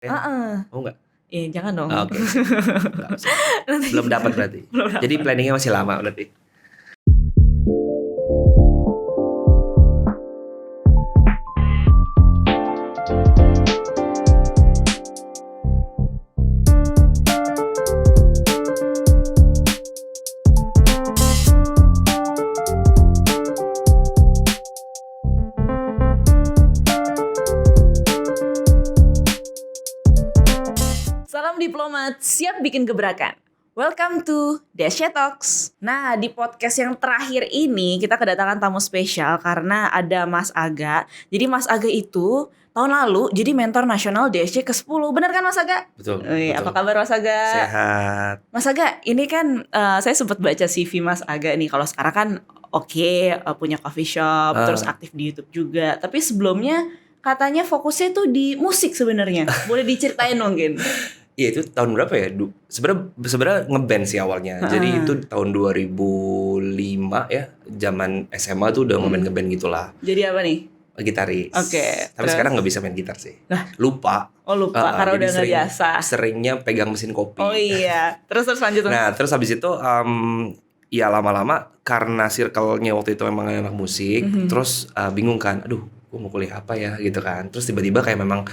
Heeh. Oh enggak? Jangan dong. Oke. Enggak usah. Belum dapat berarti. Belum dapet. Jadi planningnya masih lama berarti. Salam diplomat, siap bikin gebrakan. Welcome to Desya Talks. Nah, di podcast yang terakhir ini kita kedatangan tamu spesial karena ada Mas Aga. Jadi Mas Aga itu tahun lalu jadi mentor nasional DSC ke-10. Benar kan Mas Aga? Betul. Apa kabar Mas Aga? Sehat. Mas Aga, ini kan saya sempat baca CV Mas Aga nih. Kalau sekarang kan punya coffee shop, terus aktif di YouTube juga. Tapi sebelumnya katanya fokusnya tuh di musik sebenarnya. Boleh diceritain mungkin? Iya, itu tahun berapa ya? Sebenarnya ngeband sih awalnya. Jadi itu tahun 2005 ya. Zaman SMA tuh udah ngeband gitulah. Jadi apa nih? Gitaris. Oke, Tapi terus? sekarang nggak bisa main gitar sih. Lupa. Oh lupa, karena jadi udah nggak biasa. Seringnya pegang mesin kopi. Oh iya, terus lanjut. Nah, terus habis itu ya lama-lama karena circle-nya waktu itu memang anak musik, terus bingung kan, aduh, gue mau kuliah apa ya gitu kan. Terus tiba-tiba kayak memang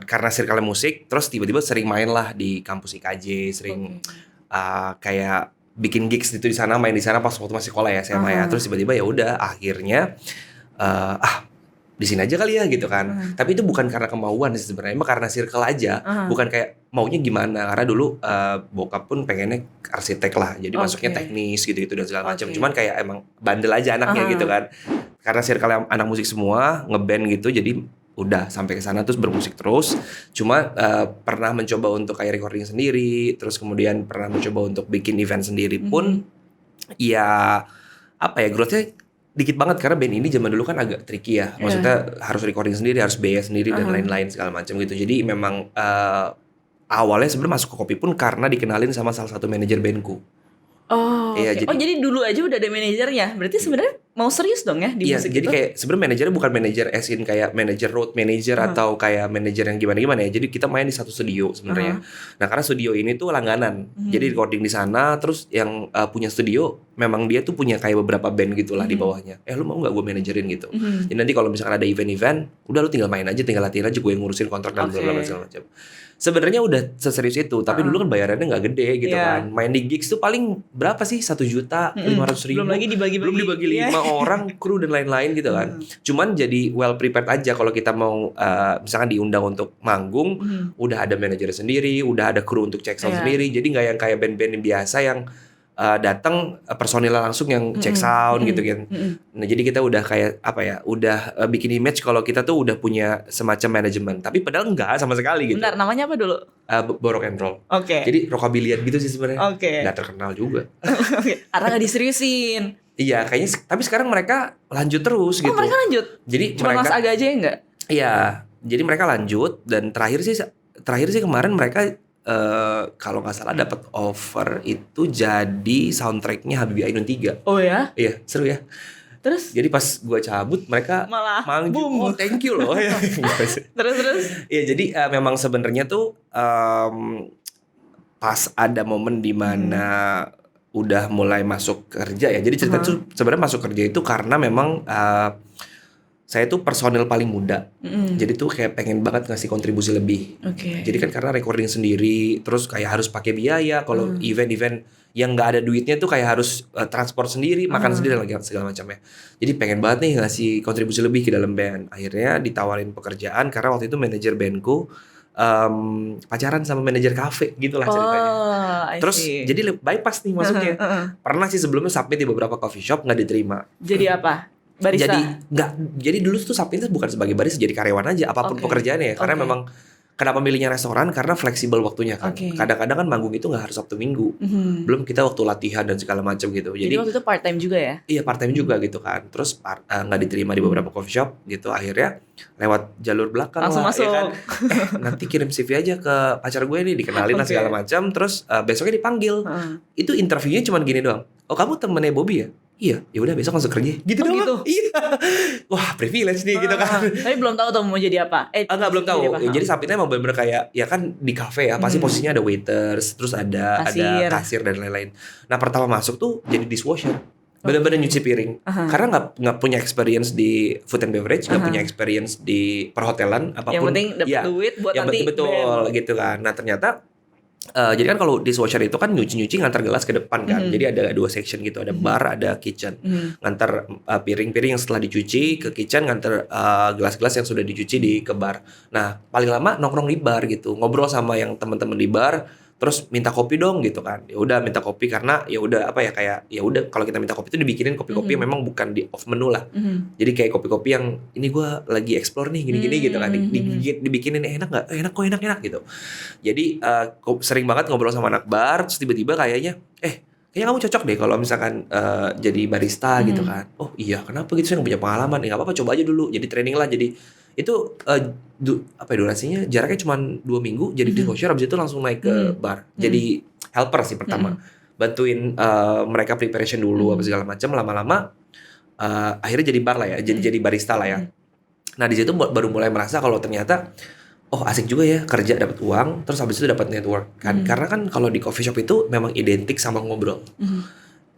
karena circle musik, terus tiba-tiba sering main lah di kampus IKJ, sering kayak bikin gigs itu di sana, main di sana pas waktu masih sekolah ya SMA ya. Terus tiba-tiba ya udah akhirnya di sini aja kali ya gitu kan. Tapi itu bukan karena kemauan sih sebenarnya, emang karena circle aja. Bukan kayak maunya gimana, karena dulu bokap pun pengennya arsitek lah. Jadi masuknya teknis gitu-gitu dan segala macam. Cuman kayak emang bandel aja anaknya gitu kan. Karena circle anak musik semua ngeband gitu, jadi udah sampai ke sana terus bermusik terus. Cuma pernah mencoba untuk kayak recording sendiri, terus kemudian pernah mencoba untuk bikin event sendiri pun ya apa ya, growth-nya dikit banget karena band ini zaman dulu kan agak tricky ya. Maksudnya harus recording sendiri, harus biaya sendiri dan lain-lain segala macam gitu. Jadi memang awalnya sebenarnya masuk ke kopi pun karena dikenalin sama salah satu manajer bandku. Iya, jadi dulu aja udah ada manajernya. Berarti sebenarnya mau serius dong ya di musik jadi itu? kayak sebenarnya manajernya bukan manajer as in kayak manajer road manager atau kayak manajer yang gimana-gimana ya. Jadi kita main di satu studio sebenarnya. Nah, karena studio ini tuh langganan. Jadi recording di sana, terus yang punya studio memang dia tuh punya kayak beberapa band gitulah di bawahnya. Lu mau nggak gue manajerin gitu? Jadi nanti kalau misalkan ada event-event, udah lu tinggal main aja, tinggal latihan aja, gue yang ngurusin kontrak dan segala macam. Sebenarnya udah seserius itu, tapi dulu kan bayarannya nggak gede gitu kan. Main di gigs tuh paling berapa sih? 1.500.000. Belum lagi dibagi-bagi. 5 orang, kru dan lain-lain gitu kan. Cuman jadi well prepared aja kalau kita mau misalkan diundang untuk manggung, udah ada manajer sendiri, udah ada kru untuk check sound sendiri. Jadi nggak yang kayak band-band biasa yang datang personilnya langsung yang check sound gitu kan. Nah, jadi kita udah kayak apa ya, udah bikin image kalau kita tuh udah punya semacam manajemen. Tapi padahal enggak sama sekali gitu. Bentar, namanya apa dulu? Rock and roll. Oke. Jadi rockabilian gitu sih sebenarnya. Oke. Nggak terkenal juga. Karena nggak diseriusin. Iya, kayaknya. Tapi sekarang mereka lanjut terus gitu. Oh, mereka lanjut? Jadi cuma mereka, Mas Aga aja ya enggak? Iya, jadi mereka lanjut dan terakhir sih kemarin mereka kalau nggak salah dapat offer itu jadi soundtracknya Habibie Ainun 3. Oh ya? Iya, seru ya. Terus? Jadi pas gue cabut mereka malah manggung. Oh, thank you loh ya. Terus? Iya, jadi memang sebenarnya tuh pas ada momen di mana udah mulai masuk kerja ya. Jadi cerita tuh sebenarnya masuk kerja itu karena memang saya tuh personil paling muda. Jadi tuh kayak pengen banget ngasih kontribusi lebih. Jadi kan karena recording sendiri, terus kayak harus pakai biaya. Kalau event-event yang nggak ada duitnya tuh kayak harus transport sendiri, makan sendiri lagi segala macamnya. Jadi pengen banget nih ngasih kontribusi lebih ke dalam band. Akhirnya ditawarin pekerjaan karena waktu itu manajer bandku pacaran sama manajer kafe gitulah ceritanya. Terus jadi bypass nih masuknya. Pernah sih sebelumnya submit di beberapa coffee shop nggak diterima. Jadi apa? Barista? Jadi dulu tuh submit bukan sebagai barista, jadi karyawan aja apapun pekerjaannya ya. Karena memang kenapa milihnya restoran karena fleksibel waktunya kan. Kadang-kadang kan manggung itu nggak harus Sabtu Minggu. Belum kita waktu latihan dan segala macam gitu. Jadi waktu itu part time juga ya? Iya, part time juga gitu kan. Terus nggak diterima di beberapa coffee shop gitu. Akhirnya lewat jalur belakang langsung lah, masuk. Ya kan? Nanti kirim CV aja ke pacar gue nih, dikenalin lah segala macam. Terus besoknya dipanggil. Itu interviewnya cuma gini doang. Oh, kamu temennya Bobby ya? iya, ya udah besok langsung kerja. Gitu Oh, doang. gitu? Iya. Wah, privilege nih gitu kan. Tapi belum tahu tuh mau jadi apa. Enggak, belum tahu. jadi apa? Jadi Sapitnya emang bener-bener kayak ya kan di kafe ya, pasti posisinya ada waiters, terus ada kasir dan lain-lain. Nah, pertama masuk tuh jadi dishwasher. Bener-bener nyuci piring. Karena nggak punya experience di food and beverage, nggak punya experience di perhotelan apapun. Yang penting dapat duit buat yang nanti betul gitu kan. Nah, ternyata jadi kan kalau dishwasher itu kan nyuci-nyuci ngantar gelas ke depan kan. Jadi ada 2 section gitu, ada bar, ada kitchen. Ngantar piring-piring yang setelah dicuci ke kitchen, ngantar gelas-gelas yang sudah dicuci ke bar. Nah, paling lama nongkrong di bar gitu, ngobrol sama yang teman-teman di bar, terus minta kopi dong gitu kan. Ya udah minta kopi karena ya udah apa ya kayak ya udah kalau kita minta kopi itu dibikinin kopi-kopi yang memang bukan di off menu lah. Jadi kayak kopi-kopi yang ini gue lagi explore nih gini-gini gitu kan. Dibikinin enak nggak? Enak kok enak gitu. Jadi sering banget ngobrol sama anak bar, terus tiba-tiba kayaknya kayaknya kamu cocok deh kalau misalkan jadi barista gitu kan. Oh iya, kenapa gitu? Saya nggak punya pengalaman. Ya nggak apa-apa, coba aja dulu. Jadi training lah. Jadi itu durasinya jaraknya cuma 2 minggu. Jadi dishwasher, abis itu langsung naik ke bar. Jadi helper sih pertama. Bantuin mereka preparation dulu apa segala macam. Lama-lama akhirnya jadi bar lah ya. Jadi barista lah ya. Nah di situ baru mulai merasa kalau ternyata asik juga ya kerja dapat uang, terus habis itu dapat network kan. Karena kan kalau di coffee shop itu memang identik sama ngobrol.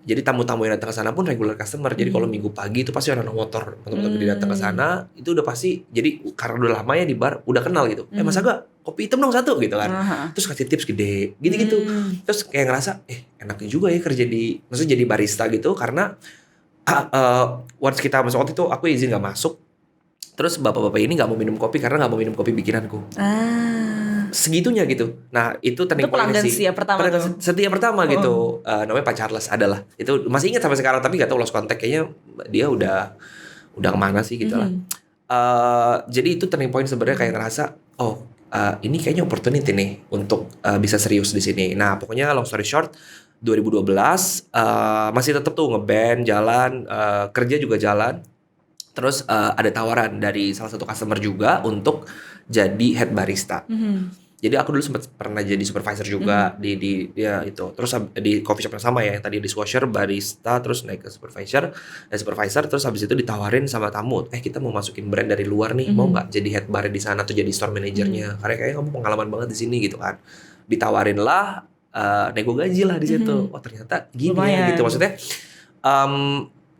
Jadi tamu-tamu yang datang ke sana pun regular customer. Jadi kalau minggu pagi itu pasti ada motor teman-teman gede datang ke sana, itu udah pasti. Jadi karena udah lama ya di bar, udah kenal gitu. Mas Aga, kopi hitam dong 1 gitu kan. Terus kasih tips gede, gitu-gitu. Terus kayak ngerasa, enaknya juga ya kerja maksudnya jadi barista gitu. Karena once kita masuk waktu itu aku izin nggak masuk. Terus bapak-bapak ini nggak mau minum kopi karena nggak mau minum kopi bikinanku. Segitunya gitu. Nah itu turning point sih. Setia pertama tuh. Setia pertama gitu. Namanya Pak Charles adalah. Itu masih ingat sampai sekarang tapi nggak tahu lost contact, kayaknya dia udah kemana sih gitu lah. Jadi itu turning point sebenarnya kayak ngerasa ini kayaknya opportunity nih untuk bisa serius di sini. Nah pokoknya long story short 2012 masih tetap tuh ngeband jalan, kerja juga jalan. Terus ada tawaran dari salah satu customer juga untuk jadi head barista. Jadi aku dulu sempat pernah jadi supervisor juga di ya itu. Terus di coffee shop yang sama ya, yang tadi dishwasher, barista, terus naik ke supervisor, terus habis itu ditawarin sama tamu, kita mau masukin brand dari luar nih, mau nggak jadi head bar di sana atau jadi store manajernya? Karena kayaknya kamu pengalaman banget di sini gitu kan. Ditawarin lah, nego gaji lah di situ. Oh ternyata gini ya gitu, maksudnya.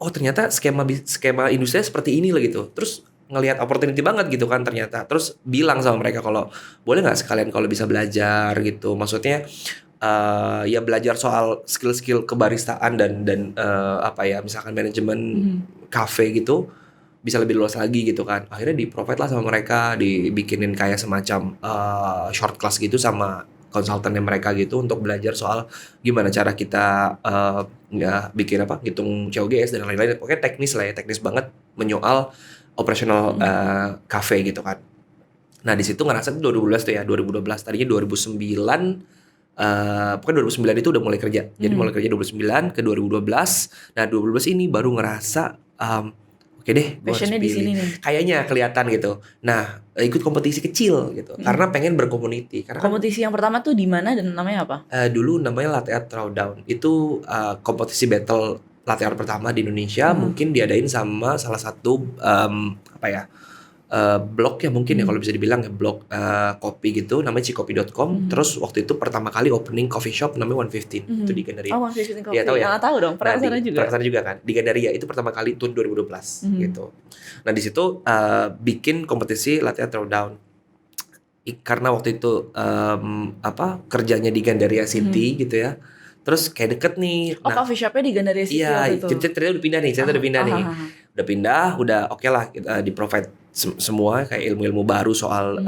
Ternyata skema industrinya seperti ini lah gitu. Terus ngelihat opportunity banget gitu kan ternyata. Terus bilang sama mereka kalau boleh nggak sekalian kalau bisa belajar gitu. Maksudnya ya belajar soal skill-skill kebaristaan dan misalkan manajemen cafe gitu bisa lebih luas lagi gitu kan. Akhirnya di-provide lah sama mereka, dibikinin kayak semacam short class gitu sama konsultannya mereka gitu untuk belajar soal gimana cara kita bikin ngitung COGS dan lain-lain. Pokoknya teknis lah ya, teknis banget menyoal operasional cafe gitu kan. Nah di situ ngerasa itu 2012 tuh ya, 2012 tadinya 2009 pokoknya 2009 itu udah mulai kerja. Jadi mulai kerja 2009 ke 2012. Nah 2012 ini baru ngerasa oke deh, gue harus passionnya di sini pilih. nih. Kayaknya kelihatan gitu. Nah, ikut kompetisi kecil gitu. Karena pengen bercommunity. Karena kompetisi yang pertama tuh di mana dan namanya apa? Dulu namanya Latte Art Throwdown. Itu kompetisi battle latte art pertama di Indonesia. Mungkin diadain sama salah satu blog ya mungkin ya kalau bisa dibilang ya, blog kopi gitu namanya cikopi.com. Terus waktu itu pertama kali opening coffee shop namanya 115 itu di Gandaria. 115 Coffee. Ya tahu ya. Tahu dong, pernah sana juga. Pernah sana juga kan. Di Gandaria itu pertama kali tahun 2012 gitu. Nah, di situ bikin kompetisi latte art throwdown. Karena waktu itu kerjanya di Gandaria City gitu ya. Terus kayak deket nih. Coffee shopnya di Gandaria City waktu itu. Cerita udah pindah nih. Udah pindah, udah oke lah di provide semua kayak ilmu-ilmu baru soal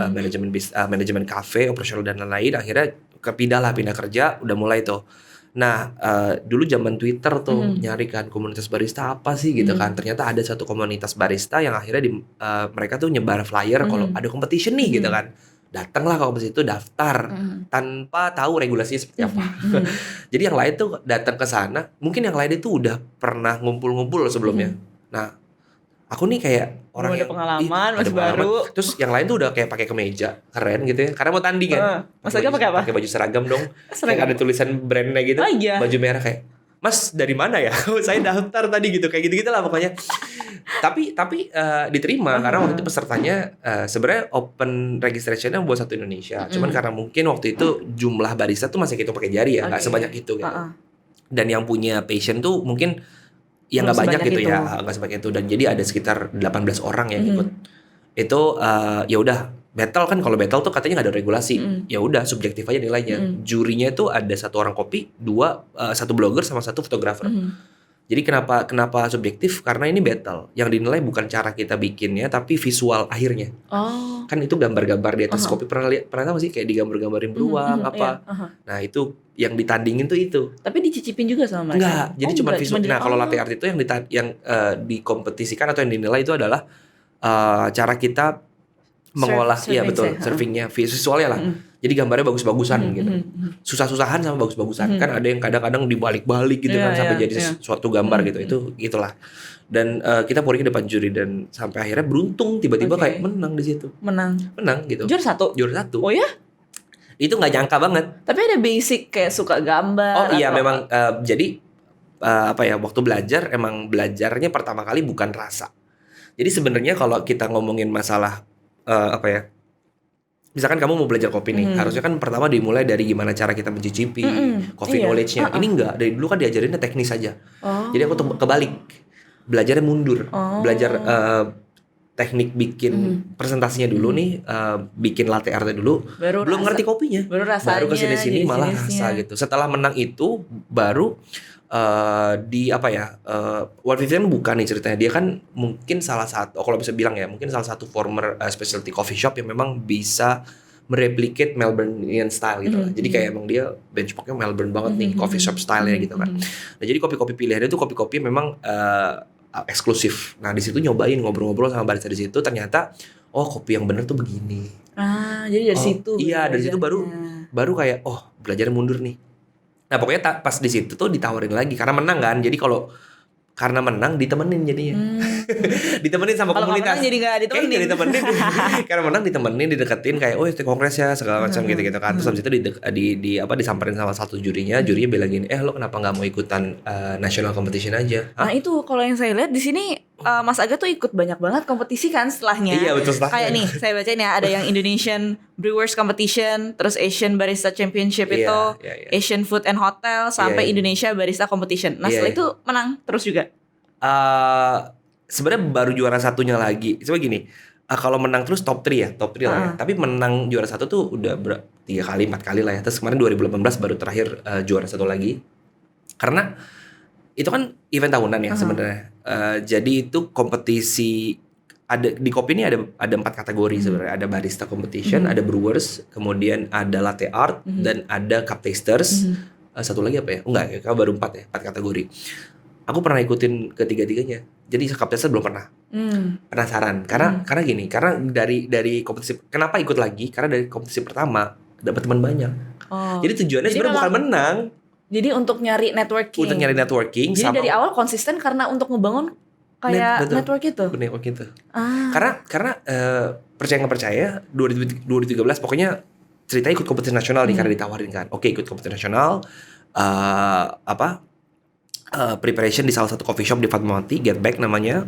manajemen cafe, operasional dan lain-lain. Akhirnya pindah kerja, udah mulai tuh. Nah, dulu zaman Twitter tuh nyari kan komunitas barista apa sih gitu kan. Ternyata ada satu komunitas barista yang akhirnya mereka tuh nyebar flyer kalau ada competition nih gitu kan. Datanglah kalau ke situ daftar tanpa tahu regulasinya seperti apa. Jadi yang lain tuh datang ke sana, mungkin yang lain itu udah pernah ngumpul-ngumpul sebelumnya. Nah, aku nih kayak orang ada yang pengalaman, masih pengalaman. baru. Terus yang lain tuh udah kayak pakai kemeja keren gitu ya, karena mau tanding kan. Mas Aga pakai apa? Pakai baju seragam dong. Seragam. Kayak ada tulisan brandnya gitu. Oh, iya. Baju merah kayak Mas dari mana ya? Saya daftar tadi gitu, kayak gitu-gitu lah pokoknya. Tapi diterima karena waktu itu pesertanya sebenarnya open registrationnya buat satu Indonesia. Cuman karena mungkin waktu itu jumlah barista tuh masih hitung pakai jari ya, nggak sebanyak itu gitu. Dan yang punya passion tuh mungkin ya nggak banyak gitu ya, nggak sebanyak itu. Dan jadi ada sekitar 18 orang yang ikut. Itu ya udah battle kan, kalau battle tuh katanya nggak ada regulasi, ya udah subjektif aja nilainya. Jurinya itu ada 1 orang kopi, 2 1 blogger sama 1 fotografer. Jadi kenapa subjektif? Karena ini battle, yang dinilai bukan cara kita bikinnya, tapi visual akhirnya. Kan itu gambar-gambar di atas kopi, pernah tahu sih kayak digambar-gambarin beruang apa. Nah itu yang ditandingin tuh itu. Tapi dicicipin juga sama mereka? Enggak, jadi cuma visual. Nah kalau latte art itu yang dikompetisikan atau yang dinilai itu adalah cara kita mengolah, iya betul, servingnya, visualnya lah. Jadi gambarnya bagus-bagusan gitu. Susah-susahan sama bagus-bagusan. Kan ada yang kadang-kadang dibalik-balik gitu kan sampai jadi suatu gambar gitu. Itu gitulah. Dan kita pouring ke depan juri dan sampai akhirnya beruntung tiba-tiba kayak menang di situ. Menang gitu. Juara 1. Oh ya? Itu nggak nyangka banget. Tapi ada basic kayak suka gambar. Oh iya memang jadi waktu belajar emang belajarnya pertama kali bukan rasa. Jadi sebenarnya kalau kita ngomongin masalah misalkan kamu mau belajar kopi nih, harusnya kan pertama dimulai dari gimana cara kita mencicipi coffee knowledge-nya. Ini enggak, dari dulu kan diajarinnya teknis aja. Jadi aku tuh kebalik, belajarnya mundur, belajar teknik bikin presentasinya dulu nih, bikin latte art dulu, belum ngerti kopinya, baru kesini-sini malah rasa gitu. Setelah menang itu baru World Vivian bukan nih ceritanya, dia kan mungkin salah satu, kalau bisa bilang ya, mungkin salah satu former specialty coffee shop yang memang bisa mereplicate Melbourneian style gitu lah. Jadi kayak emang dia benchmarknya Melbourne banget nih, coffee shop style-nya gitu kan. Nah jadi kopi-kopi pilihannya itu kopi-kopi memang eksklusif. Nah di situ nyobain ngobrol-ngobrol sama barista di situ, ternyata kopi yang bener tuh begini. Jadi dari situ. Iya, dari situ baru kayak belajar mundur nih. Nah pokoknya pas di situ tuh ditawarin lagi karena menang kan. Jadi karena menang ditemenin jadinya. Ditemenin sama komunitas. Kalau menang jadi nggak ditemenin. Karena menang ditemenin, dideketin kayak ikut kongres ya segala macam gitu kan. Terus habis itu disamperin sama satu jurinya bilang gini, lo kenapa nggak mau ikutan national competition aja? Nah itu kalau yang saya lihat di sini Mas Aga tuh ikut banyak banget kompetisi kan setelahnya. Iya betul setelahnya. Kayak nih saya bacain ya, ada yang Indonesian Brewers Competition, terus Asian Barista Championship Asian Food and Hotel sampai Indonesia Barista Competition. Nah setelah itu menang terus juga. Sebenarnya baru juara satunya lagi. Coba gini, kalau menang terus top 3 lah ya. Tapi menang juara 1 tuh udah 3 kali 4 kali lah ya. Terus kemarin 2018 baru terakhir juara 1 lagi. Karena itu kan event tahunan ya sebenarnya. Jadi itu kompetisi, ada di kopi ini ada 4 kategori sebenarnya. Ada barista competition, ada brewers, kemudian ada latte art, dan ada cup tasters. Satu lagi apa ya? Enggak, kalau baru 4 ya, 4 kategori. Aku pernah ikutin ketiga-tiganya. Jadi cup tester belum pernah. Penasaran. Karena gini, karena dari kompetisi, kenapa ikut lagi? Karena dari kompetisi pertama dapat teman banyak. Jadi tujuannya sebenarnya bukan menang. Jadi untuk nyari networking. Jadi dari awal konsisten karena untuk ngebangun kayak network itu. Network itu. Karena percaya nggak percaya 2013 pokoknya ceritanya ikut kompetisi nasional nih karena ditawarin kan. Oke, ikut kompetisi nasional. Preparation di salah satu coffee shop di Fatmawati, Get Back namanya.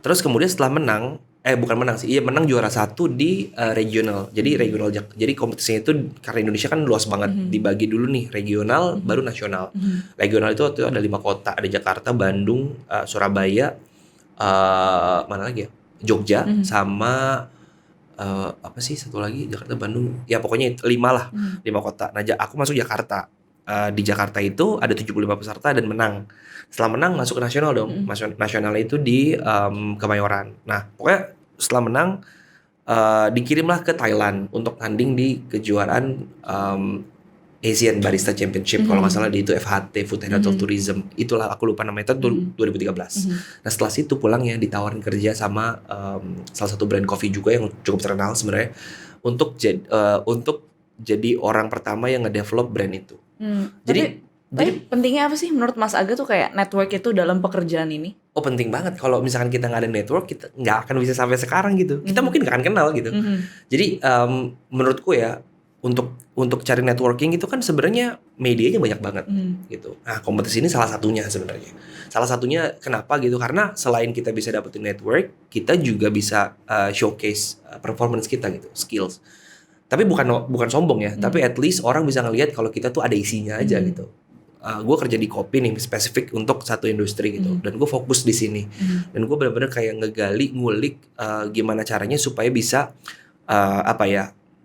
Terus kemudian setelah menang, menang juara 1 di regional. Jadi kompetisinya itu karena Indonesia kan luas banget, dibagi dulu nih regional baru nasional. Regional itu waktu itu ada 5 kota, ada Jakarta, Bandung, Surabaya, mana lagi ya? Jogja sama apa sih satu lagi, Jakarta, Bandung, ya pokoknya 5 lah, 5 kota. Nah aku masuk Jakarta. Di Jakarta itu ada 75 peserta dan menang. Setelah menang masuk ke nasional dong. Nasionalnya itu di Kemayoran. Nah pokoknya setelah menang dikirimlah ke Thailand untuk tanding di kejuaraan Asian Barista Championship. Kalau nggak salah di itu FHT, Food and Hotel Tourism. Itulah aku lupa namanya, itu 2013. Nah setelah situ pulangnya ditawarin kerja sama salah satu brand coffee juga yang cukup terkenal sebenarnya untuk jadi orang pertama yang ngedevelop brand itu. Jadi pentingnya apa sih menurut Mas Aga tuh kayak network itu dalam pekerjaan ini? Penting banget. Kalau misalkan kita nggak ada network, kita nggak akan bisa sampai sekarang gitu. Kita mungkin nggak akan kenal gitu. Jadi menurutku ya, untuk cari networking itu kan sebenarnya medianya banyak banget gitu. Nah, kompetisi ini salah satunya sebenarnya. Salah satunya kenapa gitu? Karena selain kita bisa dapetin network, kita juga bisa showcase performance kita gitu, skills. Tapi bukan sombong ya, tapi at least orang bisa ngelihat kalau kita tuh ada isinya aja gitu. Gue kerja di kopi nih spesifik untuk satu industri gitu, dan gue fokus di sini. Dan gue benar-benar kayak ngegali, ngulik gimana caranya supaya bisa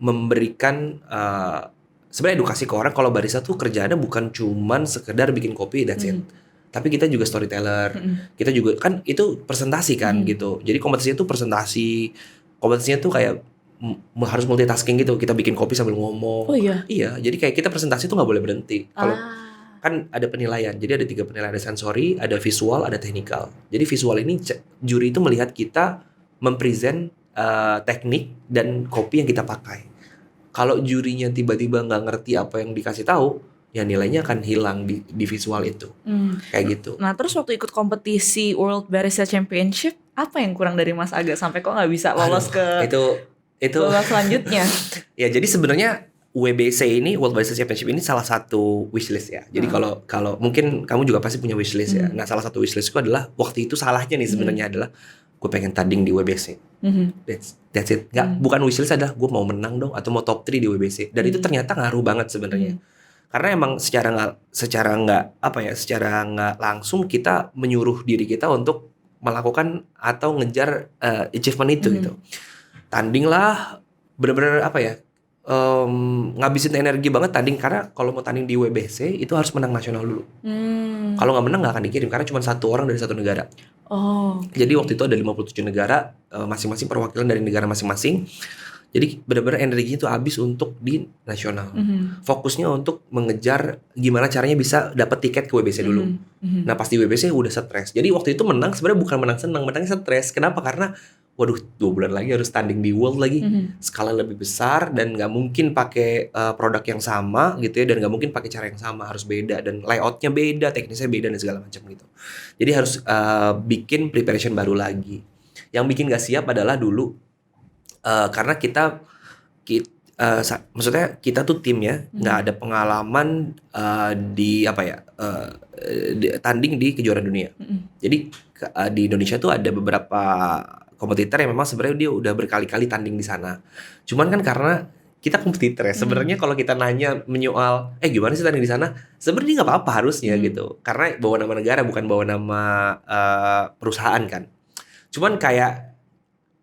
memberikan sebenarnya edukasi ke orang kalau barista tuh kerjaannya bukan cuman sekedar bikin kopi that's it. Tapi kita juga storyteller. Kita juga kan itu presentasi kan gitu. Jadi kompetisinya tuh presentasi. Kompetisinya tuh kayak harus multitasking gitu. Kita bikin kopi sambil ngomong. Oh iya. Iya, jadi kayak kita presentasi tuh nggak boleh berhenti. Kalau kan ada penilaian. Jadi ada 3 penilaian, ada sensori, ada visual, ada technical. Jadi visual ini juri itu melihat kita mempresent teknik dan kopi yang kita pakai. Kalau jurinya tiba-tiba nggak ngerti apa yang dikasih tahu, ya nilainya akan hilang di visual itu. Kayak gitu. Nah terus waktu ikut kompetisi World Barista Championship, apa yang kurang dari Mas Aga sampai kok nggak bisa lolos ke itu babak selanjutnya? Ya jadi sebenarnya WBC ini, World Barista Championship ini salah satu wishlist ya. Jadi kalau mungkin kamu juga pasti punya wishlist ya. Nah salah satu wishlistku adalah waktu itu salahnya nih sebenarnya adalah gue pengen tanding di WBC. That's it. Bukan wishlist adalah gue mau menang dong atau mau top 3 di WBC. Dan itu ternyata ngaruh banget sebenarnya. Karena emang secara nggak langsung kita menyuruh diri kita untuk melakukan atau ngejar achievement itu gitu. Tanding lah, bener-bener ngabisin energi banget tanding, karena kalau mau tanding di WBC itu harus menang nasional dulu. Kalau nggak menang nggak akan dikirim karena cuma 1 orang dari 1 negara. Jadi waktu itu ada 57 negara, masing-masing perwakilan dari negara masing-masing. Jadi benar-benar energinya itu habis untuk di nasional. Fokusnya untuk mengejar gimana caranya bisa dapat tiket ke WBC dulu. Nah pas di WBC udah stres. Jadi waktu itu menang sebenarnya bukan menang senang, menangnya stres. Kenapa? Karena waduh 2 bulan lagi harus tanding di World lagi, skala lebih besar dan nggak mungkin pakai produk yang sama gitu ya, dan nggak mungkin pakai cara yang sama, harus beda dan layoutnya beda, teknisnya beda dan segala macam gitu. Jadi harus bikin preparation baru lagi. Yang bikin nggak siap adalah dulu karena maksudnya kita tuh tim ya, nggak ada pengalaman tanding di kejuaraan dunia. Jadi di Indonesia tuh ada beberapa kompetitor yang memang sebenarnya dia udah berkali-kali tanding di sana. Cuman kan karena kita kompetitor ya, sebenarnya kalau kita nanya menyoal gimana sih tanding di sana, sebenarnya nggak apa-apa harusnya gitu. Karena bawa nama negara bukan bawa nama perusahaan kan. Cuman kayak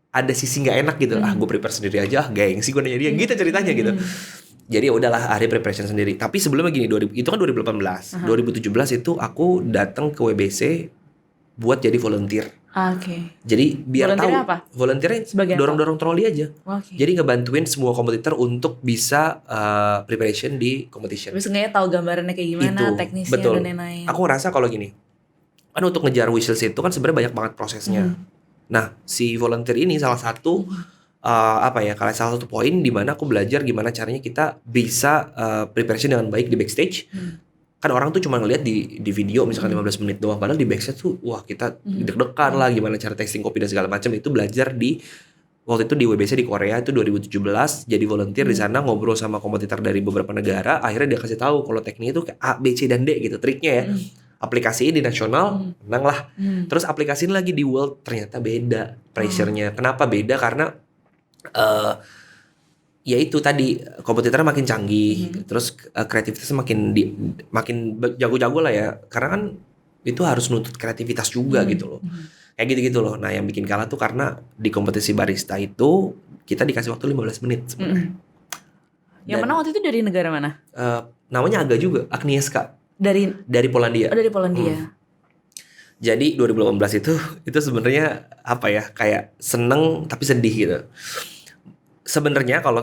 ada sisi nggak enak gitu. Gue prepare sendiri aja, gengsi gue nanya dia gitu ceritanya gitu. Jadi udahlah akhirnya preparation sendiri. Tapi sebelumnya gini, itu kan 2018. 2017 itu aku datang ke WBC buat jadi volunteer. Jadi biar tahu volunteernya dorong-dorong troli aja. Jadi ngebantuin semua kompetitor untuk bisa preparation di competition. Terus nggak tahu gambarannya kayak gimana, teknisnya dan lain-lain. Aku ngerasa kalau gini, kan untuk ngejar wishlist itu kan sebenarnya banyak banget prosesnya. Nah si volunteer ini salah satu salah satu poin di mana aku belajar gimana caranya kita bisa preparation dengan baik di backstage. Kan orang tuh cuma ngelihat di video misalkan 15 menit doang, padahal di backstage tuh wah kita deg-degan lah gimana cara tasting kopi dan segala macam. Itu belajar waktu itu di WBC di Korea itu 2017, jadi volunteer di sana, ngobrol sama kompetitor dari beberapa negara. Akhirnya dia kasih tahu kalau tekniknya itu kayak A, B, C dan D gitu triknya ya. Aplikasiin di nasional, menang lah. Terus aplikasiin lagi di World, ternyata beda pressure-nya. Kenapa beda? Karena ya itu tadi kompetitornya makin canggih, terus kreativitasnya makin jago-jago lah ya, karena kan itu harus nuntut kreativitas juga gitu loh, kayak gitu-gitu loh. Nah yang bikin kalah tuh karena di kompetisi barista itu kita dikasih waktu 15 menit sebenarnya. Yang menang waktu itu dari negara mana? Namanya Aga juga, Agnieszka. Dari Polandia. Dari Polandia. Jadi 2018 itu sebenarnya kayak seneng tapi sedih gitu. Sebenarnya kalau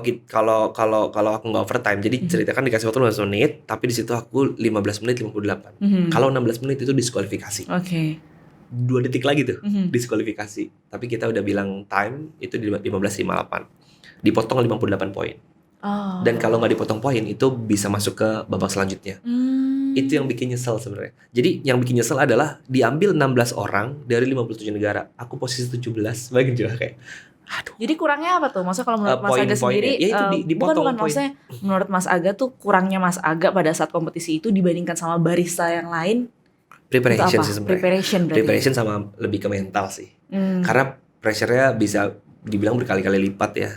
aku nggak overtime, jadi ceritakan dikasih waktu 15 menit, tapi di situ aku 15 menit 58. Kalau 16 menit itu diskualifikasi. 2 detik lagi tuh diskualifikasi. Tapi kita udah bilang time itu di 15.58. Dipotong 58 poin. Dan kalau nggak dipotong poin itu bisa masuk ke babak selanjutnya. Itu yang bikin nyesel sebenarnya. Jadi yang bikin nyesel adalah diambil 16 orang dari 57 negara. Aku posisi 17. Bayangin juga kayak Jadi kurangnya apa tuh? Maksudnya kalau menurut Mas Aga Poin-poinnya, sendiri, ya itu dipotong bukan poin. maksudnya menurut Mas Aga tuh kurangnya Mas Aga pada saat kompetisi itu dibandingkan sama barista yang lain itu Preparation apa? sih sebenarnya. Preparation berarti. Preparation sama lebih ke mental sih. Karena pressure-nya bisa dibilang berkali-kali lipat ya.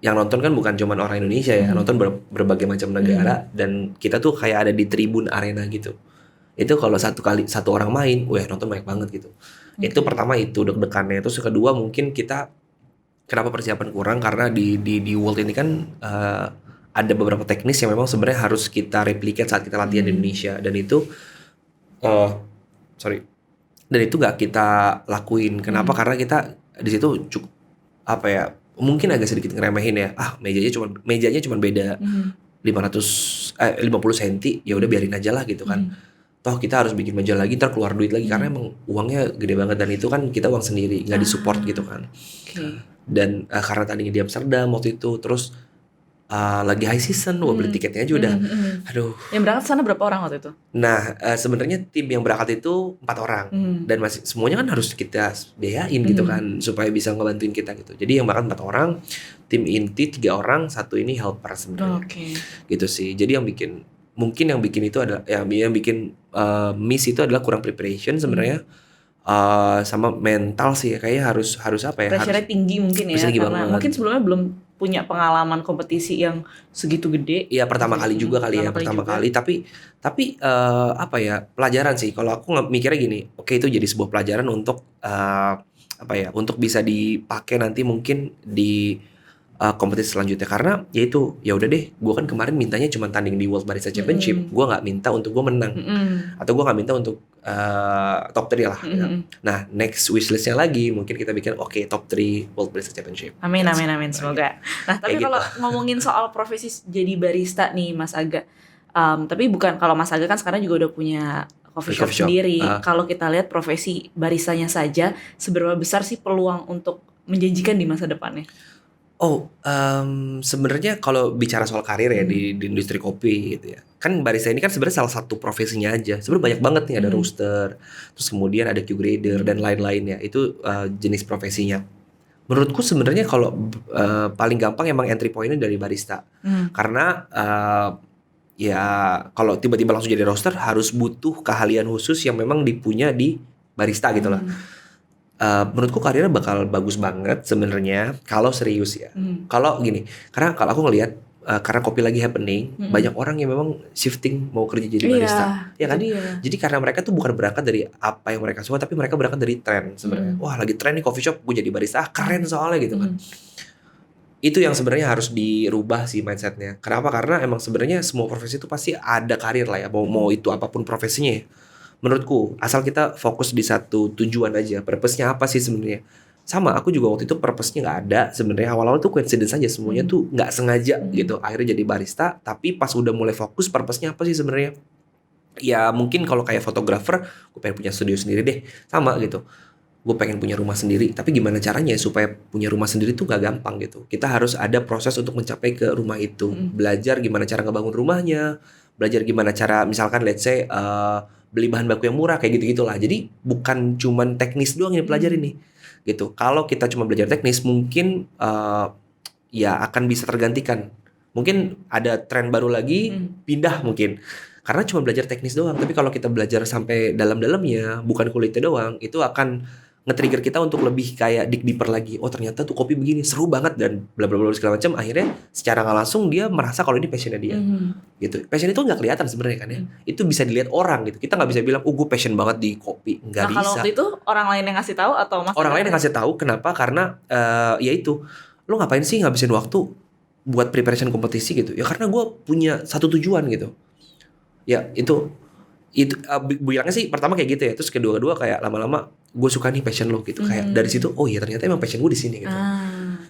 Yang nonton kan bukan cuma orang Indonesia ya, nonton berbagai macam negara dan kita tuh kayak ada di tribun arena gitu. Itu kalau satu orang main, wah nonton banyak banget gitu. Itu pertama itu deg-degannya. Terus kedua mungkin kita kenapa persiapan kurang karena di World ini kan ada beberapa teknis yang memang sebenarnya harus kita replicate saat kita latihan di Indonesia dan itu dan itu nggak kita lakuin. Kenapa? Karena kita di situ cukup apa ya? Mungkin agak sedikit ngeremehin ya. Mejanya cuma beda 50 cm, ya udah biarin aja lah gitu kan. Toh kita harus bikin meja lagi, ntar keluar duit lagi karena emang uangnya gede banget dan itu kan kita uang sendiri, nggak disupport gitu kan. Dan karena tadinya di Amsterdam waktu itu, terus lagi high season, beli tiketnya aja udah, aduh. Yang berangkat sana berapa orang waktu itu? Nah, sebenarnya tim yang berangkat itu 4 orang dan masih semuanya kan harus kita biayain gitu kan supaya bisa ngebantuin kita gitu. Jadi yang berangkat 4 orang, tim inti 3 orang, satu ini helper sebenarnya. Gitu sih. Jadi yang bikin itu adalah yang bikin miss itu adalah kurang preparation sebenarnya. Sama mental sih ya, kayaknya harus apa ya? Pressure-nya tinggi mungkin ya, karena mungkin sebelumnya belum punya pengalaman kompetisi yang segitu gede. Iya pertama kali juga kali ya, pertama kali. Tapi apa ya, pelajaran sih. Kalau aku mikirnya gini, oke itu jadi sebuah pelajaran untuk apa ya, untuk bisa dipakai nanti mungkin di kompetisi selanjutnya karena yaitu ya udah deh, gue kan kemarin mintanya cuma tanding di World Barista Championship, gue nggak minta untuk gue menang atau gue nggak minta untuk top 3 lah. Nah next wishlistnya lagi mungkin kita bikin top 3 World Barista Championship. Amin semoga. Nah tapi kalau ngomongin soal profesi jadi barista nih Mas Aga, tapi bukan, kalau Mas Aga kan sekarang juga udah punya coffee shop sendiri. Kalau kita lihat profesi baristanya saja, seberapa besar sih peluang untuk menjanjikan di masa depannya? Sebenarnya kalau bicara soal karir ya di industri kopi gitu ya, kan barista ini kan sebenarnya salah satu profesinya aja. Sebenarnya banyak banget nih, ada roaster, terus kemudian ada Q grader dan lain-lainnya. Itu jenis profesinya. Menurutku sebenarnya kalau paling gampang emang entry point-nya dari barista, karena ya kalau tiba-tiba langsung jadi roaster harus butuh keahlian khusus yang memang dipunya di barista gitu lah. Menurutku karirnya bakal bagus banget sebenarnya kalau serius ya. Kalau gini, karena kalau aku ngelihat karena kopi lagi happening, banyak orang yang memang shifting mau kerja jadi barista, ya kan? Jadi karena mereka tuh bukan berangkat dari apa yang mereka suka, tapi mereka berangkat dari tren sebenarnya. Wah lagi tren nih coffee shop, gue jadi barista, keren soalnya gitu kan. Itu yang sebenarnya harus dirubah sih mindsetnya. Kenapa? Karena emang sebenarnya semua profesi itu pasti ada karir lah ya, mau itu apapun profesinya ya. Menurutku, asal kita fokus di satu tujuan aja. Purpose-nya apa sih sebenarnya? Sama, aku juga waktu itu purpose-nya nggak ada. Sebenarnya awal-awal tuh coincidence aja, semuanya tuh nggak sengaja gitu. Akhirnya jadi barista, tapi pas udah mulai fokus, purpose-nya apa sih sebenarnya? Ya mungkin kalau kayak fotografer, gue pengen punya studio sendiri deh. Sama gitu. Gue pengen punya rumah sendiri, tapi gimana caranya supaya punya rumah sendiri tuh gak gampang gitu. Kita harus ada proses untuk mencapai ke rumah itu. Belajar gimana cara ngebangun rumahnya, belajar gimana cara misalkan let's say beli bahan baku yang murah, kayak gitu-gitulah. Jadi bukan cuman teknis doang yang pelajari nih gitu. Kalau kita cuma belajar teknis mungkin ya akan bisa tergantikan. Mungkin ada tren baru lagi, pindah mungkin. Karena cuma belajar teknis doang. Tapi kalau kita belajar sampai dalam-dalamnya, bukan kulitnya doang, itu akan nge-trigger kita untuk lebih kayak dig deeper lagi. Oh ternyata tuh kopi begini seru banget dan bla bla bla segala macam. Akhirnya secara nggak langsung dia merasa kalau ini passionnya dia, gitu. Passion itu nggak kelihatan sebenarnya kan ya. Itu bisa dilihat orang gitu. Kita nggak bisa bilang, gue passion banget di kopi. Nggak bisa. Kalau waktu itu orang lain yang ngasih tahu atau Mas? Orang lain yang ngasih tahu. Kenapa? Karena ya itu, lo ngapain sih ngabisin waktu buat preparation kompetisi gitu? Ya karena gue punya satu tujuan gitu. Ya itu bilangnya sih pertama kayak gitu ya, terus kedua kayak lama-lama gue suka nih passion lo gitu, kayak dari situ oh iya ternyata emang passion gue di sini gitu.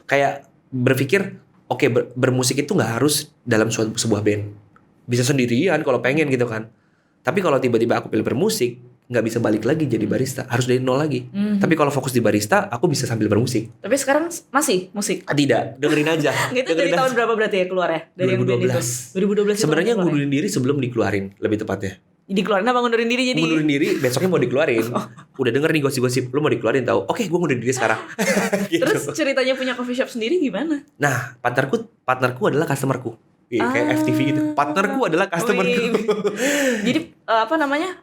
Kayak berpikir oke, bermusik itu nggak harus dalam sebuah band, bisa sendirian kalau pengen gitu kan. Tapi kalau tiba-tiba aku pilih bermusik, nggak bisa balik lagi jadi barista, harus dari nol lagi. Tapi kalau fokus di barista, aku bisa sambil bermusik. Tapi sekarang masih musik? Tidak, dengerin aja. Itu dari tahun berapa berarti ya keluar ya? Dari 2012. 2012 Sebenarnya ngundurin diri sebelum dikeluarin, lebih tepatnya. Dikeluarin apa ngundurin diri jadi? Ngundurin diri, besoknya mau dikeluarin. Udah denger nih gosip-gosip, lu mau dikeluarin tahu? Oke, gue ngundurin diri sekarang. Gitu. Terus ceritanya punya coffee shop sendiri gimana? Nah, partnerku adalah customerku. Iya, kayak FTV gitu. Partnerku adalah customerku. Jadi apa namanya?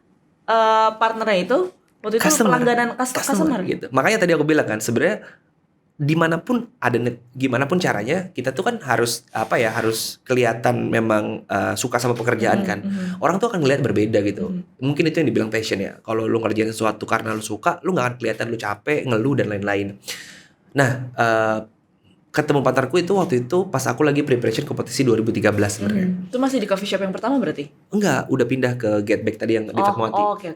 Partnernya itu waktu itu pelangganan customer gitu. Makanya tadi aku bilang kan sebenarnya dimanapun ada gimana pun caranya kita tuh kan harus harus kelihatan memang suka sama pekerjaan kan. Orang tuh akan ngelihat berbeda gitu. Mungkin itu yang dibilang passion ya. Kalau lu ngerjain sesuatu karena lu suka, lu nggak akan kelihatan lu capek, ngeluh dan lain-lain. Nah, ketemu partnerku itu waktu itu pas aku lagi preparation kompetisi 2013 sebenarnya. Itu masih di coffee shop yang pertama berarti? Enggak, udah pindah ke Get Back tadi yang di Fatmawati. Oke.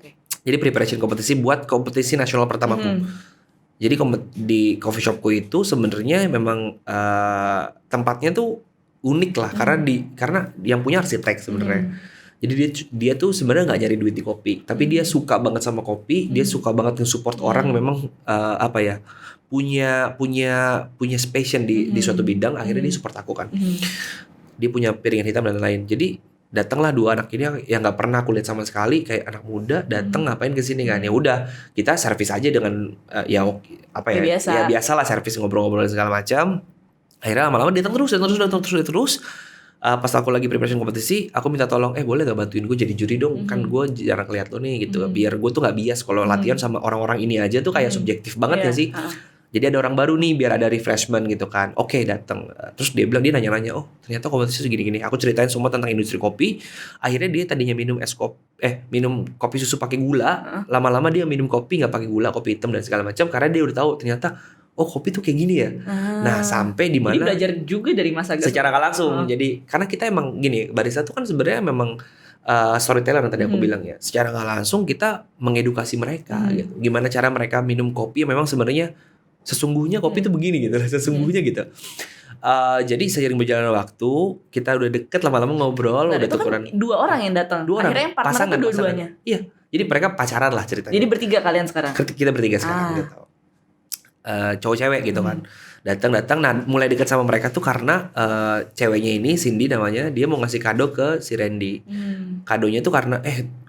Jadi preparation kompetisi buat kompetisi nasional pertamaku. Jadi di coffee shopku itu sebenarnya memang tempatnya tuh unik lah karena yang punya arsitek sebenarnya. Jadi dia tuh sebenarnya nggak nyari duit di kopi, tapi dia suka banget sama kopi, dia suka banget nge-support orang memang punya passion di suatu bidang. Akhirnya dia support aku kan. Dia punya piringan hitam dan lain-lain. Jadi datanglah dua anak ini yang nggak pernah aku lihat sama sekali, kayak anak muda datang ngapain ke sini kan. Ya udah, kita servis aja dengan biasa. Biasalah servis, ngobrol-ngobrol segala macam. Akhirnya lama-lama datang terus. Pas aku lagi preparation kompetisi, aku minta tolong, boleh gak bantuin gue jadi juri dong? Kan gue jarang lihat lo nih gitu. Biar gue tuh gak bias kalau latihan sama orang-orang ini aja tuh kayak subjektif banget gak sih? Jadi ada orang baru nih, biar ada refreshment gitu kan. Oke, datang. Terus dia bilang, dia nanya-nanya, oh ternyata kompetisi segini-gini. Aku ceritain semua tentang industri kopi. Akhirnya dia tadinya minum minum kopi susu pakai gula. Lama-lama dia minum kopi nggak pakai gula, kopi hitam dan segala macam. Karena dia udah tahu ternyata, oh kopi tuh kayak gini ya. Nah sampai di mana? Jadi belajar juga dari Mas Aga. Secara nggak langsung. Jadi karena kita emang gini, barista tuh kan sebenarnya memang storyteller yang tadi aku bilang ya. Secara nggak langsung kita mengedukasi mereka. Gitu. Gimana cara mereka minum kopi memang sebenarnya sesungguhnya kopi itu begini gitu, sesungguhnya gitu. Jadi seiring berjalan waktu, kita udah deket lama-lama ngobrol, udah tukeran. Kan 2 orang yang datang. Akhirnya yang partner itu dua-duanya. Iya, jadi mereka pacaran lah ceritanya. Jadi bertiga kalian sekarang. Kita bertiga sekarang gitu. Cowok cewek gitu kan. Datang. Nah, mulai deket sama mereka tuh karena ceweknya ini Cindy namanya, dia mau ngasih kado ke si Randy. Kadonya tuh karena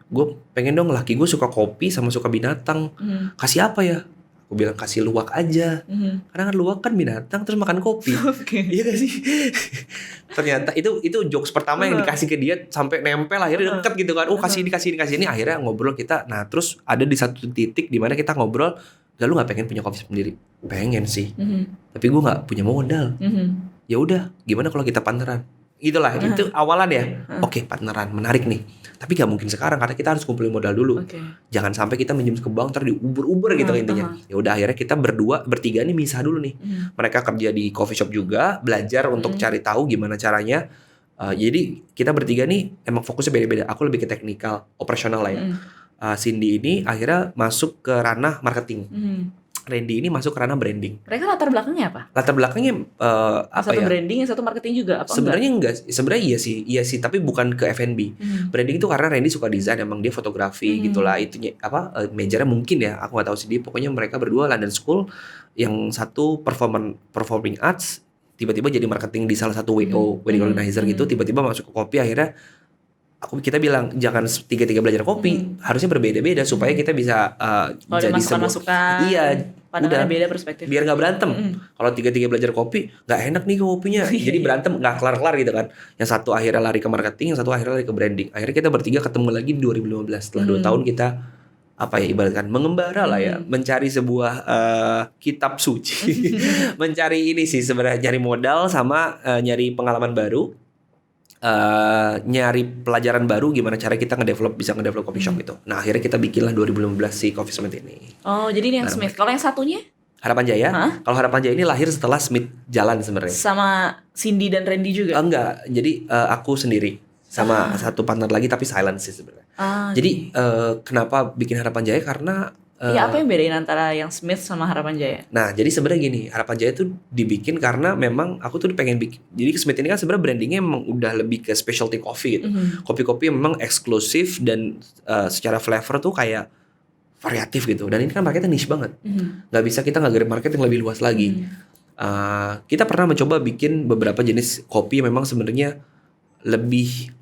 gue pengen dong laki gue suka kopi sama suka binatang. Kasih apa ya? Aku bilang kasih luwak aja. Karena kan luwak kan binatang terus makan kopi. Iya gak sih? Ternyata itu jokes pertama yang dikasih ke dia sampai nempel, akhirnya deket gitu kan. Kasih ini akhirnya ngobrol kita. Nah, terus ada di satu titik di mana kita ngobrol, "Gak, lu gak pengen punya kopi sendiri?" Pengen sih. Tapi gue gak punya modal. Ya udah, gimana kalau kita partneran? Itulah, itu awalan ya. Oke, partneran, menarik nih. Tapi gak mungkin sekarang karena kita harus kumpulin modal dulu. Jangan sampai kita minjem ke bank terus diuber-uber gitu intinya. Ya udah akhirnya kita bertiga nih misah dulu nih. Mereka kerja di coffee shop juga, belajar untuk cari tahu gimana caranya. Jadi kita bertiga nih emang fokusnya beda-beda. Aku lebih ke teknikal, operasional lah ya. Cindy ini akhirnya masuk ke ranah marketing. Randy ini masuk ke ranah branding. Mereka latar belakangnya apa? Latar belakangnya satu branding, yang satu marketing juga apa? Sebenarnya enggak. Sebenarnya iya sih, tapi bukan ke F&B. Branding itu karena Randy suka desain, emang dia fotografi gitulah. Itunya majornya mungkin ya, aku nggak tahu sih. Pokoknya mereka berdua London School, yang satu performing arts, tiba-tiba jadi marketing di salah satu WO, wedding organizer gitu, tiba-tiba masuk ke kopi. Akhirnya kita bilang jangan tiga-tiga belajar kopi, harusnya berbeda-beda supaya kita bisa jadi masukan. Iya, udah beda perspektif. Biar nggak berantem. Kalau tiga-tiga belajar kopi, nggak enak nih kopinya. Jadi berantem nggak kelar-kelar gitu kan. Yang satu akhirnya lari ke marketing, yang satu akhirnya lari ke branding. Akhirnya kita bertiga ketemu lagi di 2015. Setelah 2 tahun kita ibaratkan mengembara lah ya, mencari sebuah kitab suci, mencari ini sih sebenarnya, nyari modal sama nyari pengalaman baru. Nyari pelajaran baru gimana cara kita bisa ngedevelop coffee shop gitu. Nah akhirnya kita bikinlah 2015 si Coffee Smith ini. Oh jadi ini yang Smith. Kalau yang satunya? Harapan Jaya. Kalau Harapan Jaya ini lahir setelah Smith jalan sebenarnya. Sama Cindy dan Randy juga? Enggak. Jadi aku sendiri sama satu partner lagi tapi silent sih sebenarnya. Jadi kenapa bikin Harapan Jaya? Karena apa yang bedain antara yang Smith sama Harapan Jaya? Nah, jadi sebenarnya gini, Harapan Jaya tuh dibikin karena memang aku tuh pengen bikin. Jadi Smith ini kan sebenarnya brandingnya memang udah lebih ke specialty coffee gitu. Kopi-kopi yang memang eksklusif dan secara flavor tuh kayak variatif gitu. Dan ini kan marketnya niche banget. Gak bisa kita ngegarap market yang lebih luas lagi. Kita pernah mencoba bikin beberapa jenis kopi yang memang sebenarnya lebih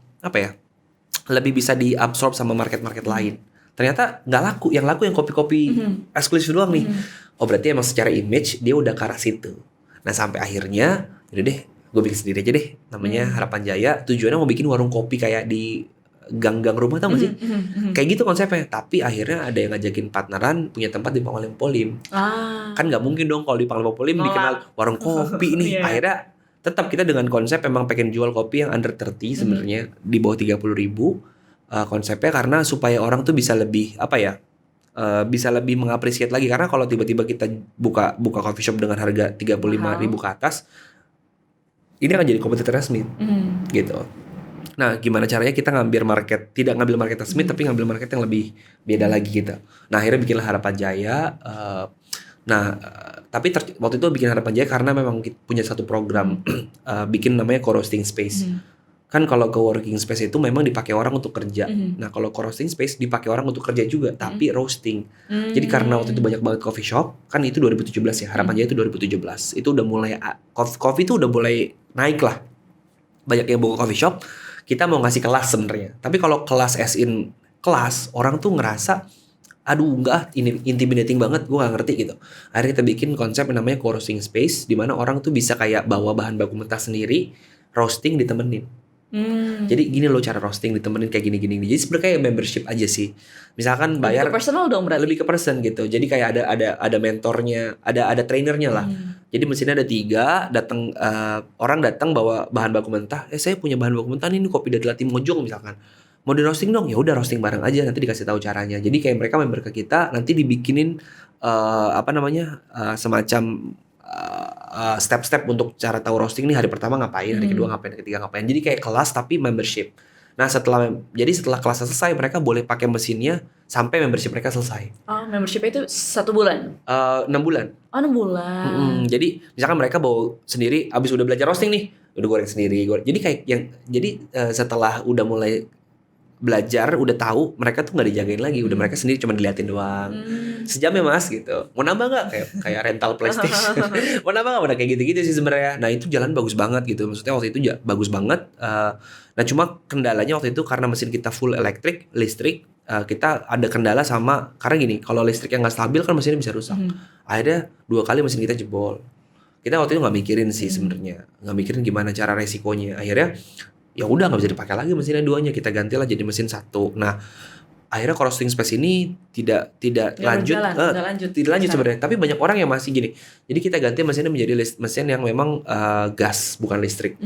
lebih bisa diabsorb sama market-market lain. Ternyata nggak laku, yang kopi-kopi eksklusif doang nih. Oh berarti emang secara image dia udah ke arah situ. Nah sampai akhirnya, yaudah deh, gue bikin sendiri aja deh. Namanya Harapan Jaya. Tujuannya mau bikin warung kopi kayak di gang-gang rumah, tau gak sih? Kayak gitu konsepnya. Tapi akhirnya ada yang ngajakin partneran punya tempat di Panglima Polim. Kan nggak mungkin dong kalau di Panglima Polim dikenal warung kopi nih. Akhirnya tetap kita dengan konsep memang pengen jual kopi yang under 30 sebenarnya, di bawah 30.000 konsepnya, karena supaya orang tuh bisa lebih bisa lebih mengapresiasi lagi, karena kalau tiba-tiba kita buka coffee shop dengan harga 35.000 ke atas, ini akan jadi kompetitornya Smith gitu. Nah gimana caranya kita tidak ngambil market Smith, tapi ngambil market yang lebih beda lagi gitu. Nah akhirnya bikinlah Harapan Jaya. Tapi waktu itu bikin Harapan Jaya karena memang punya satu program bikin namanya co-roasting space. Kan kalau co-working space itu memang dipakai orang untuk kerja. Nah kalau co-roasting space dipakai orang untuk kerja juga, tapi roasting. Jadi karena waktu itu banyak banget coffee shop, kan itu 2017 ya, Harapan Jaya itu 2017. Itu udah mulai coffee itu udah mulai naik lah. Banyak yang buka coffee shop. Kita mau ngasih kelas sebenarnya. Tapi kalau kelas as in kelas, orang tuh ngerasa aduh enggak, ini intimidating banget, gue gak ngerti gitu. Akhirnya kita bikin konsep yang namanya co-roasting space, di mana orang tuh bisa kayak bawa bahan baku mentah sendiri, roasting ditemenin. Jadi gini loh cara roasting ditemenin kayak gini. Jadi sebenarnya kayak membership aja sih. Misalkan bayar lebih ke personal dong berarti. Lebih ke person gitu. Jadi kayak ada mentornya, ada trainernya lah. Jadi mesinnya ada 3, orang datang bawa bahan baku mentah. Saya punya bahan baku mentah nih, kopi dari Latimojong misalkan. Mau di roasting dong, ya udah roasting bareng aja, nanti dikasih tahu caranya. Jadi kayak mereka member ke kita, nanti dibikinin semacam step-step untuk cara tahu roasting nih, hari pertama ngapain, hari kedua ngapain, hari ketiga ngapain. Jadi kayak kelas tapi membership. Nah setelah kelasnya selesai, mereka boleh pakai mesinnya sampai membership mereka selesai. Oh, membership itu 1 bulan? 6 bulan. Oh 6 bulan. Jadi misalkan mereka bawa sendiri, abis udah belajar roasting nih, udah goreng sendiri. Jadi setelah udah mulai belajar, udah tahu, mereka tuh nggak dijagain lagi, udah mereka sendiri cuma diliatin doang. Sejam ya mas gitu, mau nambah nggak, kayak rental PlayStation, mau nambah nggak, udah kayak gitu sih sebenarnya. Nah itu jalan bagus banget gitu, maksudnya waktu itu bagus banget. Nah cuma kendalanya waktu itu karena mesin kita full listrik, kita ada kendala sama, karena gini, kalau listriknya nggak stabil kan mesinnya bisa rusak. Akhirnya 2 kali mesin kita jebol. Kita waktu itu nggak mikirin sih sebenarnya, nggak mikirin gimana cara resikonya. Akhirnya ya udah nggak bisa dipakai lagi mesinnya 2-nya, kita gantilah jadi mesin 1. Nah akhirnya co-roasting space ini tidak lanjut sebenarnya. Tapi banyak orang yang masih gini, jadi kita ganti mesinnya menjadi mesin yang memang gas bukan listrik.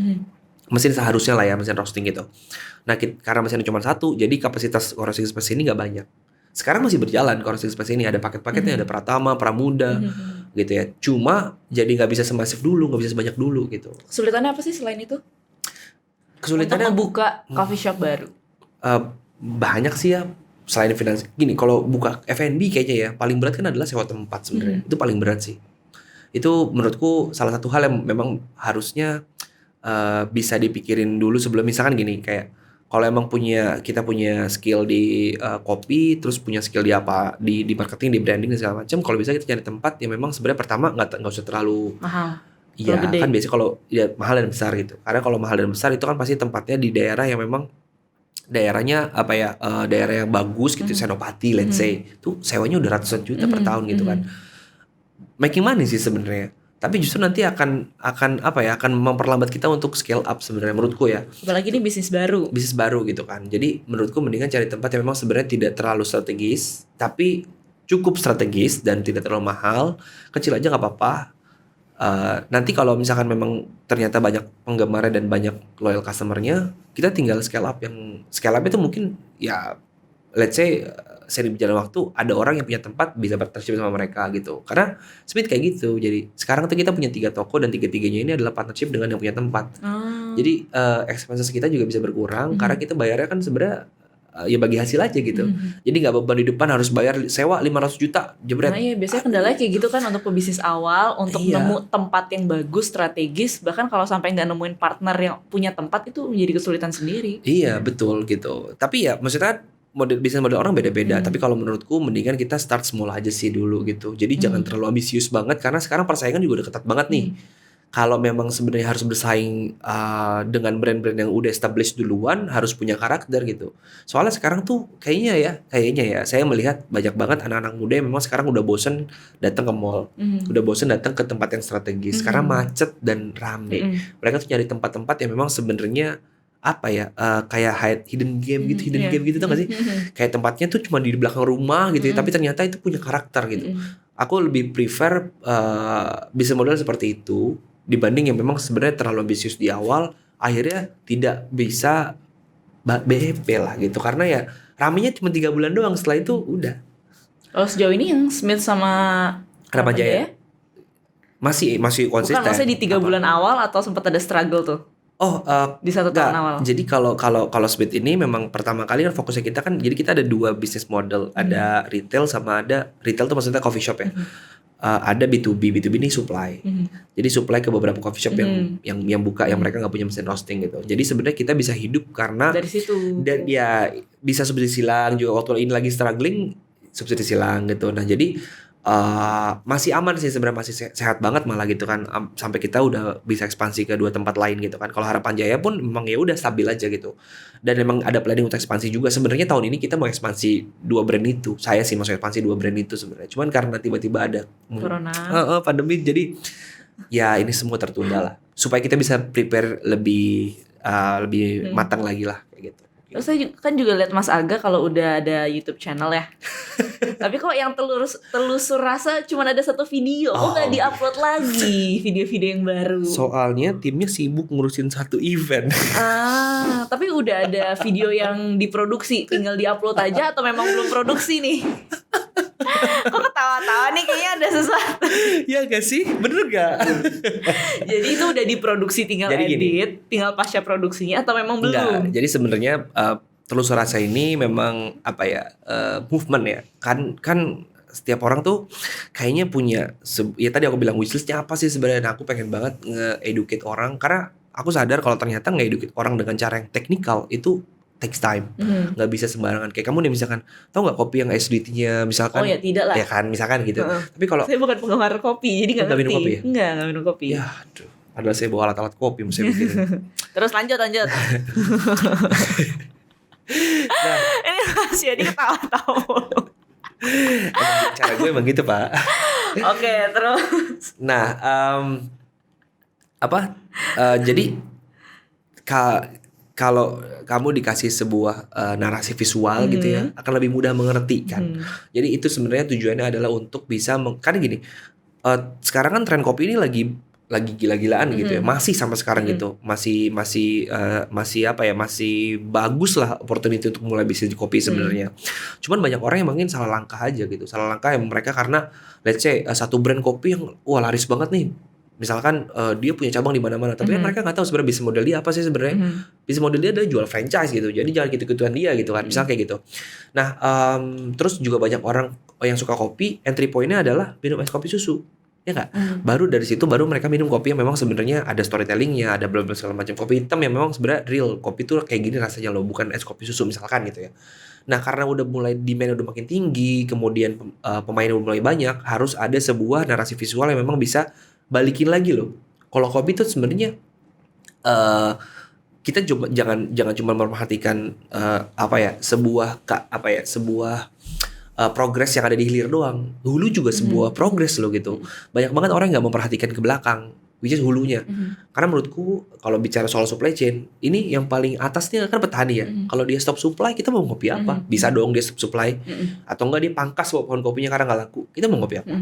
Mesin seharusnya lah ya, mesin roasting gitu. Nah karena mesinnya cuma 1, jadi kapasitas co-roasting space ini nggak banyak. Sekarang masih berjalan co-roasting space ini, ada paket-paketnya, ada Pratama, Pramuda gitu ya. Cuma jadi nggak bisa semasif dulu, nggak bisa sebanyak dulu gitu. Kesulitannya apa sih selain itu? Kesulitannya untuk membuka coffee shop baru? Banyak sih ya, selain finansial. Gini, kalau buka F&B kayaknya ya paling berat kan adalah sewa tempat sebenarnya. Itu paling berat sih. Itu menurutku salah satu hal yang memang harusnya bisa dipikirin dulu sebelum, misalkan gini, kayak kalau emang kita punya skill di kopi, terus punya skill di marketing, di branding dan segala macam, kalau bisa kita cari tempat yang memang sebenarnya pertama nggak usah terlalu mahal. Iya kan biasanya kalau ya mahal dan besar gitu. Karena kalau mahal dan besar itu kan pasti tempatnya di daerah yang memang daerahnya daerah yang bagus gitu, Senopati let's say. Itu sewanya udah ratusan juta per tahun gitu kan. Making money sih sebenarnya. Tapi justru nanti akan memperlambat kita untuk scale up sebenarnya menurutku ya. Apalagi ini bisnis baru gitu kan. Jadi menurutku mendingan cari tempat yang memang sebenarnya tidak terlalu strategis, tapi cukup strategis dan tidak terlalu mahal. Kecil aja nggak apa-apa. Nanti kalau misalkan memang ternyata banyak penggemarnya dan banyak loyal customernya, kita tinggal scale up. Yang scale up itu mungkin ya let's say sering berjalan waktu ada orang yang punya tempat bisa partnership sama mereka gitu. Karena Smith kayak gitu. Jadi sekarang tuh kita punya 3 toko dan 3-tiganya ini adalah partnership dengan yang punya tempat. Jadi expenses kita juga bisa berkurang karena kita bayarnya kan sebenarnya ya bagi hasil aja gitu. Jadi nggak beban di depan harus bayar sewa 500 juta jebret. Nah iya, biasanya kendalanya kayak gitu kan untuk pebisnis awal, untuk nemu tempat yang bagus, strategis. Bahkan kalau sampai nggak nemuin partner yang punya tempat, itu menjadi kesulitan sendiri. Iya betul gitu. Tapi ya maksudnya bisnis model orang beda-beda. Tapi kalau menurutku mendingan kita start small aja sih dulu gitu. Jadi jangan terlalu ambisius banget, karena sekarang persaingan juga udah ketat banget nih. kalau memang sebenarnya harus bersaing dengan brand-brand yang udah established duluan, harus punya karakter gitu. Soalnya sekarang tuh kayaknya ya saya melihat banyak banget anak-anak muda yang memang sekarang udah bosen datang ke mall, udah bosen datang ke tempat yang strategis karena macet dan rame. Mereka tuh nyari tempat-tempat yang memang sebenarnya apa ya, kayak hidden game gitu tau gak sih? Kayak tempatnya tuh cuma di belakang rumah gitu ya, tapi ternyata itu punya karakter gitu. Aku lebih prefer bisnis model seperti itu dibanding yang memang sebenarnya terlalu ambisius di awal, akhirnya tidak bisa BEP lah gitu, karena ya ramenya cuma 3 bulan doang, setelah itu udah. Kalau sejauh ini yang Smith sama Harapan Jaya masih konsisten. bukan, maksudnya di 3 bulan awal atau sempat ada struggle tuh? Di 1 tahun awal. Jadi kalau Smith ini memang pertama kali kan fokusnya kita kan, jadi kita ada 2 bisnis model, ada retail sama ada retail tuh maksudnya coffee shop ya. Ada B2B ini supply. Jadi supply ke beberapa coffee shop yang buka, yang mereka nggak punya mesin roasting gitu. Jadi sebenarnya kita bisa hidup karena dari situ. Dan ya bisa subsidi silang juga, waktu ini lagi struggling subsidi silang gitu. Nah jadi masih aman sih sebenarnya, masih sehat banget malah gitu kan, sampai kita udah bisa ekspansi ke 2 tempat lain gitu kan. Kalau Harapan Jaya pun memang ya udah stabil aja gitu, dan memang ada planning untuk ekspansi juga. Sebenarnya tahun ini kita mau ekspansi 2 brand itu, saya sih mau ekspansi 2 brand itu sebenarnya, cuman karena tiba-tiba ada corona, pandemi, jadi ya ini semua tertunda lah supaya kita bisa prepare lebih matang lagi lah kayak gitu. Terus saya kan juga lihat Mas Aga kalau udah ada YouTube channel ya. Tapi kok yang telusur rasa cuma ada 1 video, kok nggak diupload lagi video-video yang baru? Soalnya timnya sibuk ngurusin 1 event. Tapi udah ada video yang diproduksi, tinggal diupload aja atau memang belum produksi nih? Kok ketawa-tawa nih, kayaknya ada sesuatu. Ya gak sih? Bener gak? Jadi itu udah diproduksi, tinggal jadi edit, gini, tinggal pasca produksinya atau memang belum? Enggak, jadi sebenarnya Telusur Rasa ini memang apa ya, movement ya. Kan setiap orang tuh kayaknya punya ya tadi aku bilang wishlistnya apa sih sebenarnya. Nah, aku pengen banget nge-educate orang, karena aku sadar kalau ternyata nge-educate orang dengan cara yang teknikal itu takes time, nggak bisa sembarangan. Kayak kamu nih misalkan, tau nggak kopi yang acidity-nya misalkan? Oh ya tidak lah. Ya kan, misalkan gitu. Tapi kalau saya bukan penggemar kopi, jadi nggak ngerti. minum kopi ya? Nggak minum kopi. Ya, aduh. Adalah saya bawa alat-alat kopi, mesti bikin. Terus lanjut. Nah, ini rahasia, dia ketawa-tawa. Cara gue emang gitu, Pak. Oke, terus. Nah, jadi kalau kamu dikasih sebuah narasi visual gitu ya, akan lebih mudah mengerti kan. Jadi itu sebenarnya tujuannya adalah untuk bisa karena gini, sekarang kan tren kopi ini lagi gila-gilaan gitu ya, masih sampai sekarang gitu, masih apa ya, masih bagus lah opportunity untuk mulai bisnis di kopi sebenarnya. Cuman banyak orang yang mungkin salah langkah aja gitu, salah langkah yang mereka karena let's say satu brand kopi yang wah laris banget nih, misalkan dia punya cabang di mana-mana, tapi kan mereka nggak tahu sebenarnya bisnis model dia apa sih sebenarnya. Bisnis model dia adalah jual franchise gitu, jadi jangan gitu-gituan dia gitu kan, misal kayak gitu. Nah, terus juga banyak orang yang suka kopi, entry point-nya adalah minum es kopi susu. Ya nggak? Baru dari situ baru mereka minum kopi yang memang sebenarnya ada storytellingnya, ada bla bla segala macam. Kopi hitam yang memang sebenarnya real, kopi tuh kayak gini rasanya loh, bukan es kopi susu misalkan gitu ya. Nah, karena udah mulai demand udah makin tinggi, kemudian pemain udah mulai banyak, harus ada sebuah narasi visual yang memang bisa balikin lagi loh. Kalau kopi tuh sebenarnya kita coba jangan cuma memperhatikan sebuah progres yang ada di hilir doang. Hulu juga sebuah progres loh gitu. Banyak banget orang yang nggak memperhatikan ke belakang, which is hulunya. Karena menurutku kalau bicara soal supply chain, ini yang paling atasnya kan petani ya. Kalau dia stop supply, kita mau ngopi apa? Bisa dong dia stop supply. Atau enggak dia pangkas pohon kopinya karena nggak laku, kita mau ngopi apa?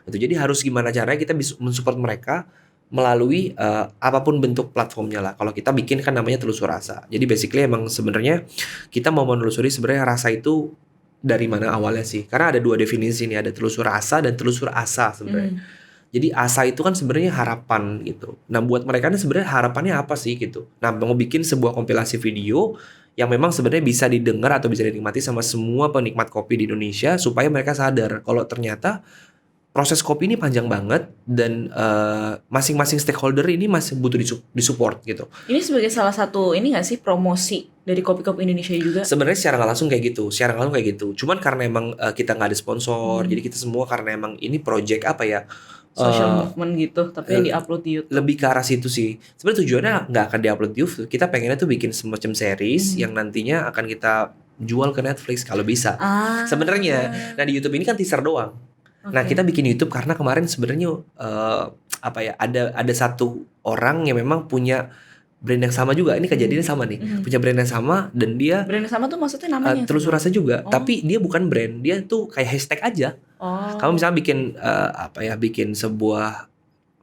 Gitu. Jadi harus gimana caranya kita bisa mensupport mereka melalui apapun bentuk platformnya lah. Kalau kita bikin kan namanya Telusur Rasa. Jadi basically emang sebenarnya kita mau menelusuri sebenarnya rasa itu dari mana awalnya sih. Karena ada 2 definisi nih, ada telusur rasa dan telusur asa sebenarnya. Jadi asa itu kan sebenarnya harapan gitu. Nah, buat mereka ini sebenarnya harapannya apa sih gitu. Nah, mau bikin sebuah kompilasi video yang memang sebenarnya bisa didengar atau bisa dinikmati sama semua penikmat kopi di Indonesia, supaya mereka sadar kalau ternyata proses kopi ini panjang banget dan masing-masing stakeholder ini masih butuh disupport gitu. Ini sebagai salah satu ini nggak sih promosi dari kopi-kopi Indonesia juga? Sebenarnya secara nggak langsung kayak gitu. Cuman karena emang kita nggak ada sponsor, jadi kita semua karena emang ini project apa ya, social Eh, movement gitu, tapi yang diupload di YouTube. lebih ke arah situ sih. Sebenarnya tujuannya nggak akan diupload di YouTube. Kita pengennya tuh bikin semacam series yang nantinya akan kita jual ke Netflix kalau bisa. Sebenarnya, nah di YouTube ini kan teaser doang. Nah Oke. kita bikin YouTube karena kemarin sebenarnya apa ya, ada satu orang yang memang punya brand yang sama juga. Ini kejadiannya sama nih, punya brand yang sama dan dia Brand yang sama tuh maksudnya namanya yang telusur sama? rasa juga. Oh. Tapi dia bukan brand, dia tuh kayak hashtag aja. Oh. Kamu misalnya bikin apa ya, bikin sebuah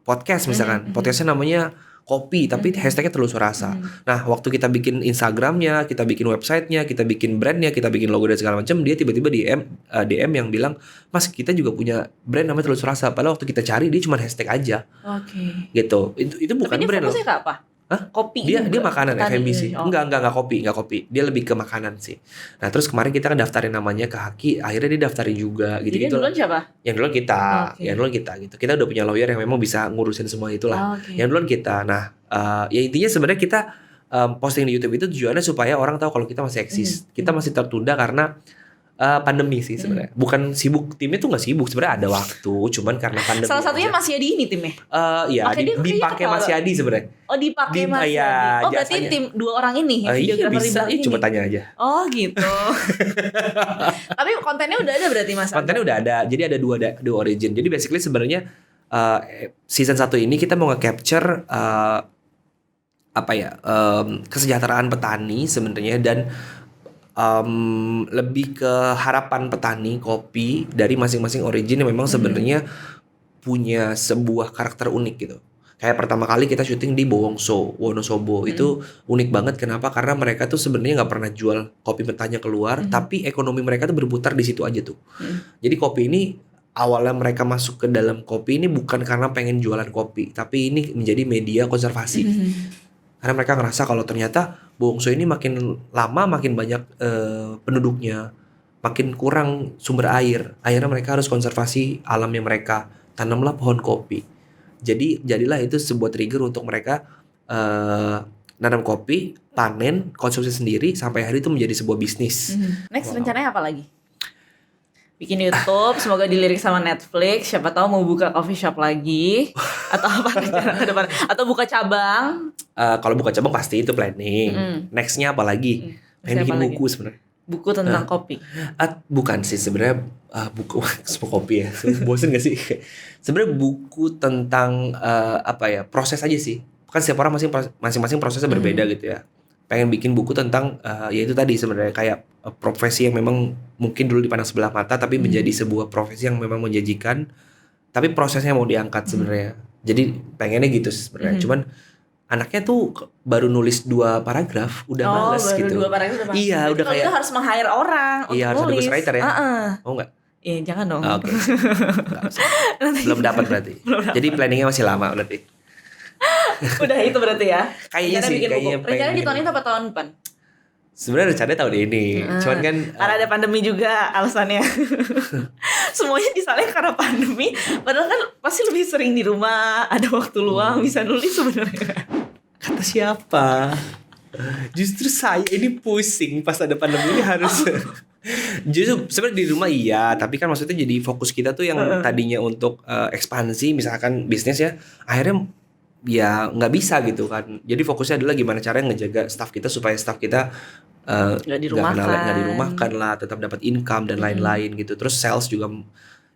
podcast misalkan, podcastnya namanya kopi, tapi hashtagnya telusur rasa. Nah, waktu kita bikin Instagramnya, kita bikin websitenya, kita bikin brandnya, kita bikin logo dan segala macam, dia tiba-tiba DM yang bilang, Mas kita juga punya brand namanya telusur rasa. Padahal waktu kita cari dia cuma hashtag aja, Oke. gitu. Itu bukan Tapi dia brand loh. fokusnya ke apa? Hah? Kopi Dia juga? makanan Petani F&B sih. oh. Enggak kopi. Dia lebih ke makanan sih. Nah, terus kemarin kita kan daftarin namanya ke Haki, akhirnya dia daftarin juga Jadi gitu-gitu. yang duluan siapa? Yang duluan kita, Oke. yang duluan kita gitu. Kita udah punya lawyer yang memang bisa ngurusin semua itulah. Oke. Yang duluan kita. Nah, ya intinya sebenarnya kita posting di YouTube itu tujuannya supaya orang tahu kalau kita masih eksis. Kita masih tertunda karena pandemi sih sebenarnya. Bukan sibuk, timnya tuh nggak sibuk. Sebenarnya ada waktu, cuman karena pandemi. Salah satunya aja. Mas Yadi ini timnya. Iya, Makanya dia kayaknya dipakai kepala. Mas Yadi sebenarnya. Oh dipakai Di- Mas iya, Yadi. Oh berarti jasanya. tim 2 orang ini yang Iya videografer di bisa, belakang ini. coba tanya aja. Oh gitu. Tapi kontennya udah ada berarti Mas. Kontennya udah ada, jadi ada dua origin. Jadi basically sebenarnya season 1 ini kita mau nge-capture apa ya, kesejahteraan petani sebenarnya dan lebih ke harapan petani kopi dari masing-masing origin yang memang sebenarnya punya sebuah karakter unik gitu. Kayak pertama kali kita syuting di Bowongso, Wonosobo itu unik banget. Kenapa? Karena mereka tuh sebenarnya nggak pernah jual kopi mentahnya keluar, tapi ekonomi mereka tuh berputar di situ aja tuh. Jadi kopi ini awalnya mereka masuk ke dalam kopi ini bukan karena pengen jualan kopi, tapi ini menjadi media konservasi. Karena mereka ngerasa kalau ternyata Bowongso ini makin lama makin banyak penduduknya, makin kurang sumber air. Akhirnya mereka harus konservasi alamnya mereka, tanamlah pohon kopi. Jadi jadilah itu sebuah trigger untuk mereka nanam kopi, panen, konsumsi sendiri sampai hari itu menjadi sebuah bisnis. Next rencananya apa lagi? Bikin YouTube, semoga dilirik sama Netflix. Siapa tahu mau buka coffee shop lagi atau apa rencana ke depan? Atau buka cabang? Kalau buka cabang pasti itu planning. Nextnya apa lagi? Pengen Siapa bikin lagi? buku sebenarnya. Buku tentang kopi. Bukan sih sebenarnya buku semua kopi ya. Bosen gak sih? Sebenarnya buku tentang apa ya, proses aja sih. Kan setiap orang masing-masing prosesnya berbeda gitu ya. Pengen bikin buku tentang ya itu tadi sebenarnya kayak profesi yang memang mungkin dulu dipandang sebelah mata tapi menjadi sebuah profesi yang memang menjanjikan, tapi prosesnya mau diangkat sebenarnya. Jadi pengennya gitu sebenarnya. Cuman anaknya tuh baru nulis 2 paragraf udah males baru gitu. 2 paragraf udah males. Iya, Berarti udah kalau kayak itu harus meng-hire orang iya, harus untuk ada nulis. ghostwriter ya. Heeh. Oh enggak? Jangan dong. Oke. Nggak usah. Belum dapat berarti. Jadi planningnya masih lama berarti. Udah itu berarti ya. Kayaknya Rencana sih, bikin kayaknya buku. Rencana pengen di tahun ini apa tahun depan? Sebenarnya rencananya tahun ini. Cuman kan Karena ada pandemi juga alasannya. Semuanya disalahin karena pandemi. Padahal kan pasti lebih sering di rumah, ada waktu luang, bisa nulis sebenarnya. kata siapa? Justru saya ini pusing pas ada pandemi ini harus. Justru sebenarnya di rumah iya, tapi kan maksudnya jadi fokus kita tuh yang tadinya untuk ekspansi misalkan bisnis ya, akhirnya ya nggak bisa gitu kan. Jadi fokusnya adalah gimana caranya ngejaga staff kita supaya staff kita Nggak dirumahkan. nggak dirumahkan lah, tetap dapat income dan lain-lain gitu. Terus sales juga,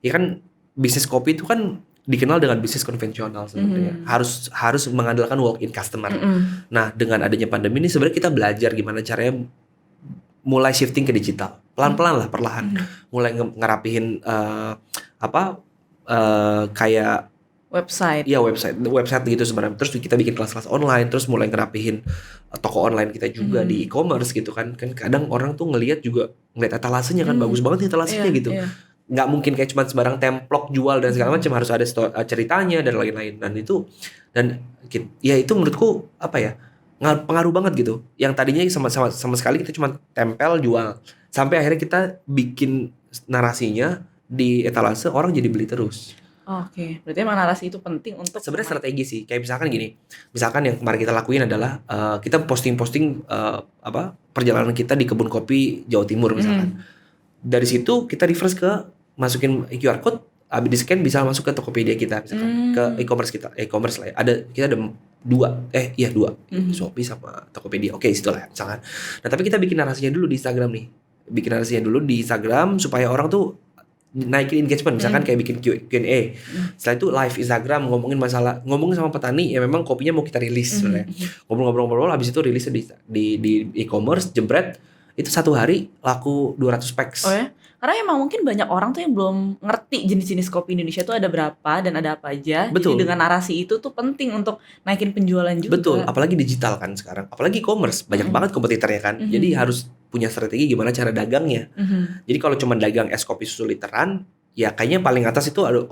ya kan bisnis kopi itu kan dikenal dengan bisnis konvensional sebenarnya. Harus mengandalkan walk-in customer. Nah, dengan adanya pandemi ini sebenarnya kita belajar gimana caranya mulai shifting ke digital. Pelan-pelan lah, perlahan. Mulai ngerapihin kayak Website. iya website gitu sebenarnya. Terus kita bikin kelas-kelas online, terus mulai ngerapihin toko online kita juga di e-commerce gitu kan. Kan kadang orang tuh ngelihat etalasenya kan bagus banget nih etalasenya Iya, gitu. iya. Nggak mungkin kayak cuma sembarang templok jual dan segala macam, harus ada ceritanya dan lain-lain. Dan ya itu menurutku apa ya, pengaruh banget gitu. Yang tadinya sama sekali kita cuma tempel jual, sampai akhirnya kita bikin narasinya di etalase, orang jadi beli terus. Oke, berarti emang narasi itu penting untuk Sebenarnya strategi sih. Kayak misalkan gini. Misalkan yang kemarin kita lakuin adalah kita posting-posting perjalanan kita di kebun kopi Jawa Timur misalkan. Dari situ kita reverse ke masukin QR code, abis di scan bisa masuk ke Tokopedia kita misalkan, ke e-commerce lah ya. Kita ada dua Shopee sama Tokopedia. Oke, situlah misalkan. Nah tapi kita bikin narasinya dulu di Instagram nih, supaya orang tuh naikin engagement, misalkan kayak bikin Q&A. Setelah itu live Instagram ngomongin sama petani ya, memang kopinya mau kita rilis sebenarnya. Ngobrol-ngobrol, habis itu rilis di e-commerce, jebret itu satu hari laku 200 packs. Oh ya? Karena emang mungkin banyak orang tuh yang belum ngerti jenis-jenis kopi Indonesia tuh ada berapa dan ada apa aja. Betul. Jadi dengan narasi itu tuh penting untuk naikin penjualan juga. Betul, apalagi digital kan sekarang, apalagi e-commerce banyak banget kompetitornya kan. Jadi harus punya strategi gimana cara dagangnya. Jadi kalau cuma dagang es kopi susu literan, ya kayaknya paling atas itu ada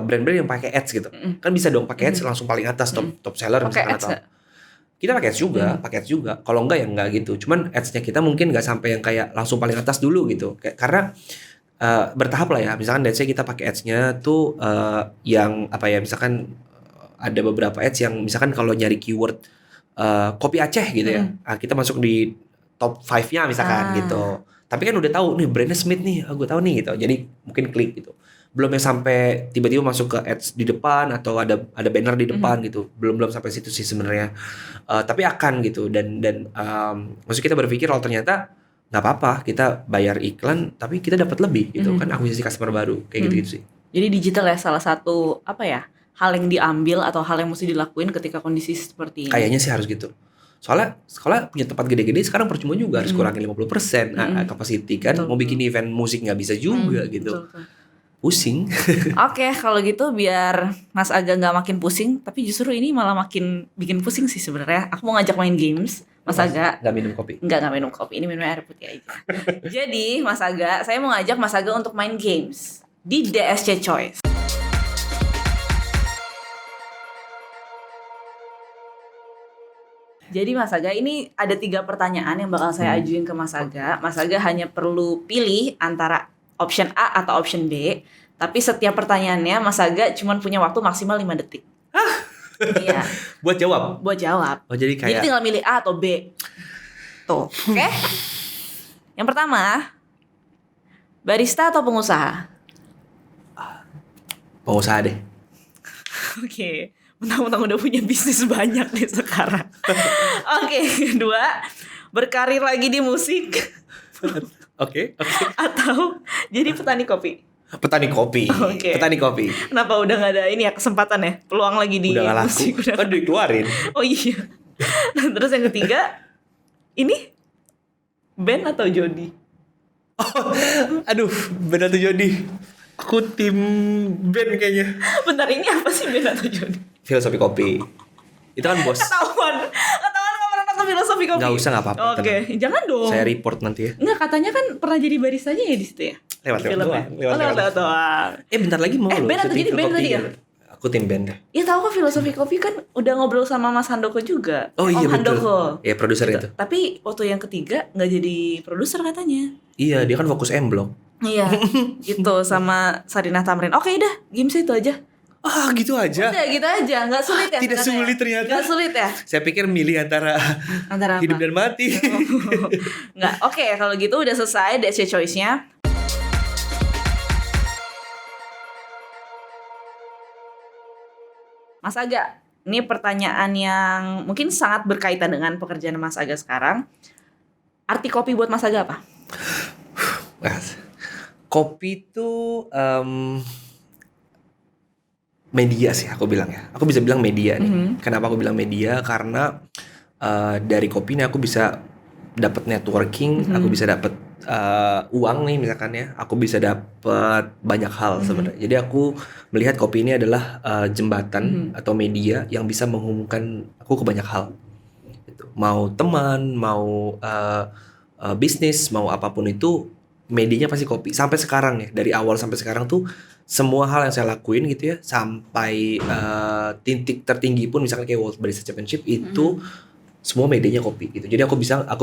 brand-brand yang pakai ads gitu. Kan bisa dong pakai ads langsung paling atas, top seller Pakai misalkan ads atau kita pakai ads juga. Kalau enggak ya enggak gitu. Cuman ads-nya kita mungkin enggak sampai yang kayak langsung paling atas dulu gitu. Karena bertahap lah ya. Misalkan let's say kita pakai ads-nya tuh yang apa ya, misalkan ada beberapa ads yang misalkan kalau nyari keyword kopi Aceh gitu ya. Kita masuk di top 5-nya misalkan gitu. Tapi kan udah tahu nih brandnya Smith nih, gue tahu nih gitu. Jadi mungkin klik gitu. Belum yang sampai tiba-tiba masuk ke ads di depan atau ada banner di depan gitu. Belum sampai situ sih sebenarnya. Tapi akan gitu dan maksud kita berpikir kalau ternyata nggak apa-apa kita bayar iklan tapi kita dapat lebih gitu kan, akuisisi customer baru kayak gitu sih. Jadi digital ya salah satu apa ya, hal yang diambil atau hal yang mesti dilakuin ketika kondisi seperti ini. Kayaknya sih harus gitu. Soalnya sekolah punya tempat gede-gede sekarang percuma juga, harus kurangin 50% capacity kan. Betul, mau bikin event musik nggak bisa juga gitu. Betul. Pusing. Oke, kalau gitu biar Mas Aga nggak makin pusing, tapi justru ini malah makin bikin pusing sih sebenarnya. Aku mau ngajak main games, Mas Aga. Nggak minum kopi. Nggak minum kopi, ini minum air putih aja. Jadi Mas Aga, saya mau ngajak Mas Aga untuk main games di DSC Choice. Jadi Mas Aga, ini ada 3 pertanyaan yang bakal saya ajuin ke Mas Aga. Mas Aga hanya perlu pilih antara option A atau option B. Tapi setiap pertanyaannya Mas Aga cuma punya waktu maksimal 5 detik. Iya. Buat jawab. Oh jadi kayak. Jadi tinggal milih A atau B. Tuh, oke? Yang pertama, barista atau pengusaha? Pengusaha deh. Oke. Mentang-mentang udah punya bisnis banyak nih sekarang. Oke, kedua, berkarir lagi di musik. Oke. Atau jadi petani kopi. Petani kopi. Oke. Petani kopi. Kenapa udah gak ada ini ya kesempatan ya? Peluang lagi di Udah gak laku. musik. Kan dikeluarin. Oh iya. Nah, terus yang ketiga, ini band atau jodi? Aduh, band atau jodi? Aku tim band kayaknya. Bentar, ini apa sih band atau jodi? Filosofi kopi. Itu kan bos. Ketahuan gak pernah nonton filosofi kopi. Gak usah, gak apa-apa. Oke, jangan dong. Saya report nanti ya. Enggak, katanya kan pernah jadi baristanya ya di situ ya? Lewat Filmnya. doang. doang. Bentar lagi mau loh. band atau jadi syuting band kopi tadi ya? Aku tim band deh. Ya tahu kok filosofi kopi kan udah ngobrol sama Mas Handoko juga. Oh iya Om betul. Handoko. Iya produser itu. Tapi waktu yang ketiga nggak jadi produser katanya. Iya dia kan fokus M-Block. Iya, gitu sama Sarinah Tamrin. Oke udah, games itu aja. Gitu aja. Udah gitu aja, nggak sulit ya? Tidak sebenarnya? sulit ternyata. Nggak sulit ya? Saya pikir milih antara hidup apa? dan mati. Nggak, oke kalau gitu udah selesai DSC Choice-nya. Mas Aga, ini pertanyaan yang mungkin sangat berkaitan dengan pekerjaan Mas Aga sekarang. Arti kopi buat Mas Aga apa? Kopi itu media sih aku bilang ya. Aku bisa bilang media nih. Kenapa aku bilang media? Karena dari kopi ini aku bisa dapat networking, aku bisa dapat uang nih misalkan ya. Aku bisa dapat banyak hal sebenarnya. Jadi aku melihat kopi ini adalah jembatan atau media yang bisa menghubungkan aku ke banyak hal. Gitu. Mau teman, mau bisnis, mau apapun itu, medianya pasti kopi. Sampai sekarang ya, dari awal sampai sekarang tuh semua hal yang saya lakuin gitu ya, sampai titik tertinggi pun misalkan kayak World Barista Championship itu semua medianya kopi gitu. Jadi aku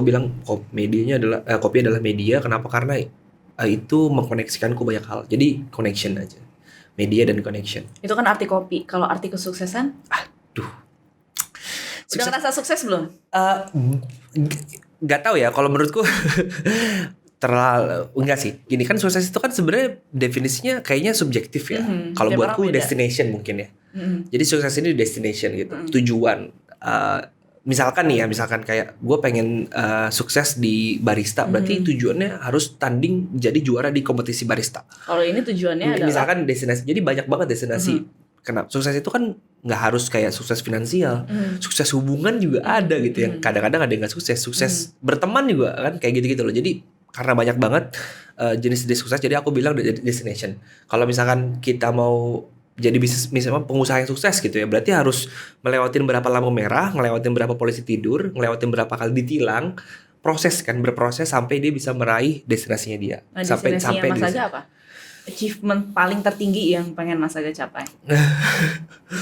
bilang kopi adalah media. Kenapa? Karena itu mengkoneksikanku banyak hal. Jadi connection aja. Media dan connection. Itu kan arti kopi. Kalau arti kesuksesan? Udah ngerasa sukses belum? Gak tahu ya. Kalau menurutku terlalu enggak sih. Gini kan sukses itu kan sebenarnya definisinya kayaknya subjektif ya. Kalau Tiap buatku orang beda. destination mungkin ya. Mm-mm. Jadi sukses ini destination gitu, tujuan. Misalkan nih ya, misalkan kayak gue pengen sukses di barista, berarti tujuannya harus tanding jadi juara di kompetisi barista. Kalau ini tujuannya adalah Misalkan destinasi, jadi banyak banget destinasi. Kenapa? Sukses itu kan nggak harus kayak sukses finansial, sukses hubungan juga ada gitu yang kadang-kadang ada yang nggak sukses, sukses berteman juga kan kayak gitu-gitu loh. Jadi karena banyak banget jenis-jenis sukses, jadi aku bilang destination. Kalau misalkan kita mau jadi bisnis, misalnya pengusaha yang sukses gitu ya, berarti harus melewatin berapa lampu merah, ngelewatin berapa polisi tidur, ngelewatin berapa kali ditilang, proses kan, berproses sampai dia bisa meraih destinasinya dia. Nah, sampai destinasinya Mas di- Aga apa? Achievement paling tertinggi yang pengen Mas Aga capai.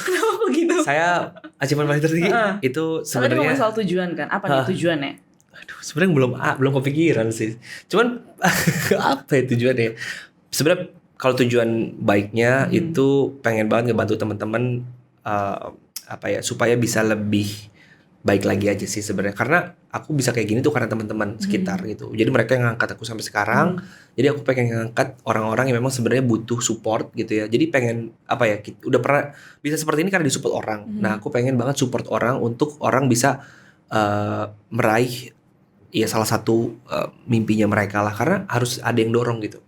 Kenapa begitu? Saya achievement paling tertinggi itu Soalnya ngomong sebenarnya soal tujuan kan. Apa nih tujuannya? aduh, sebenarnya belum kepikiran sih. Cuman apa ya tujuannya? Sebenarnya kalau tujuan baiknya itu pengen banget ngebantu teman-teman apa ya supaya bisa lebih baik lagi aja sih sebenarnya. Karena aku bisa kayak gini tuh karena teman-teman sekitar gitu. Jadi mereka yang ngangkat aku sampai sekarang. Jadi aku pengen ngangkat orang-orang yang memang sebenarnya butuh support gitu ya. Jadi pengen apa ya? Udah pernah bisa seperti ini karena disupport orang. Nah, aku pengen banget support orang untuk orang bisa meraih ya salah satu mimpinya mereka lah, karena harus ada yang dorong gitu.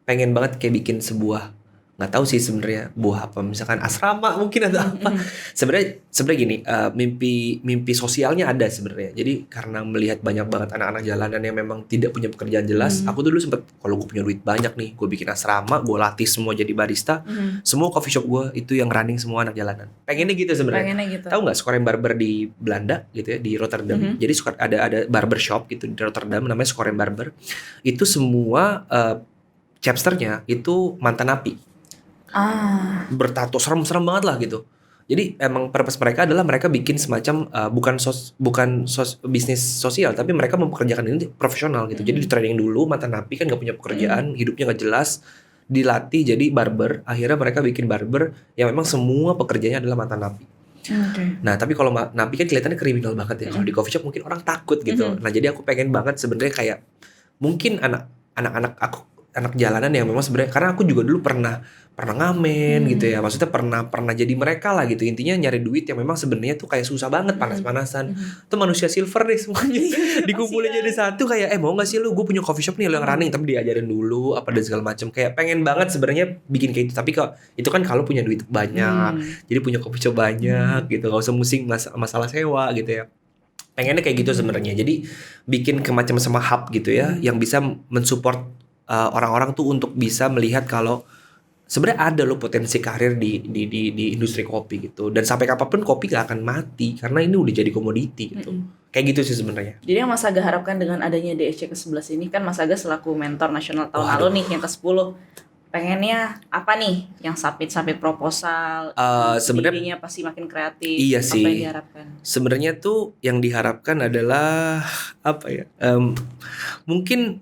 Pengen banget kayak bikin sebuah, nggak tahu sih sebenarnya buah apa, misalkan asrama mungkin atau apa. Sebenarnya gini, mimpi sosialnya ada sebenarnya. Jadi karena melihat banyak banget anak-anak jalanan yang memang tidak punya pekerjaan jelas, aku tuh dulu sempet kalau gue punya duit banyak nih, gue bikin asrama, gue latih semua jadi barista, semua coffee shop gue itu yang running semua anak jalanan. Pengennya gitu sebenarnya. Pengennya gitu. Tahu nggak Skoren Barber di Belanda gitu ya, di Rotterdam. Jadi ada barber shop gitu di Rotterdam namanya Skoren Barber. Itu semua chapsternya itu mantan napi. Bertato serem-serem banget lah gitu. Jadi emang purpose mereka adalah mereka bikin semacam bukan bisnis sosial, tapi mereka mempekerjakan ini profesional gitu. Jadi di training dulu, mantan napi kan gak punya pekerjaan, hidupnya gak jelas, dilatih jadi barber. Akhirnya mereka bikin barber yang memang semua pekerjaannya adalah mantan napi. Nah tapi kalau napi kan kelihatannya kriminal banget ya. Kalau di coffee shop mungkin orang takut gitu. Nah jadi aku pengen banget sebenarnya kayak mungkin anak-anak aku, anak jalanan yang memang sebenarnya, karena aku juga dulu pernah ngamen gitu ya, maksudnya pernah jadi mereka lah gitu. Intinya nyari duit yang memang sebenarnya tuh kayak susah banget, panas-panasan. Tuh manusia silver deh semuanya dikumpulin jadi satu, kayak mau nggak sih lu, gue punya coffee shop nih lo yang running, tapi diajarin dulu apa dan segala macam. Kayak pengen banget sebenarnya bikin kayak gitu, tapi kok itu kan kalau punya duit banyak, jadi punya coffee shop banyak gitu, nggak usah musing masalah sewa gitu ya. Pengennya kayak gitu sebenarnya. Jadi bikin ke macam sama hub gitu ya, yang bisa mensupport orang-orang tuh untuk bisa melihat kalau sebenarnya ada loh potensi karir di industri kopi gitu. Dan sampai kapanpun kopi gak akan mati karena ini udah jadi komoditi gitu. Kayak gitu sih sebenarnya. Jadi yang Mas Aga harapkan dengan adanya DSC ke-11 ini, kan Mas Aga selaku mentor nasional tahun lalu nih yang ke-10, pengennya apa nih yang submit proposal, sebenarnya idenya pasti makin kreatif. Iya apa sih. yang diharapkan? Sebenarnya tuh yang diharapkan adalah apa ya? Mungkin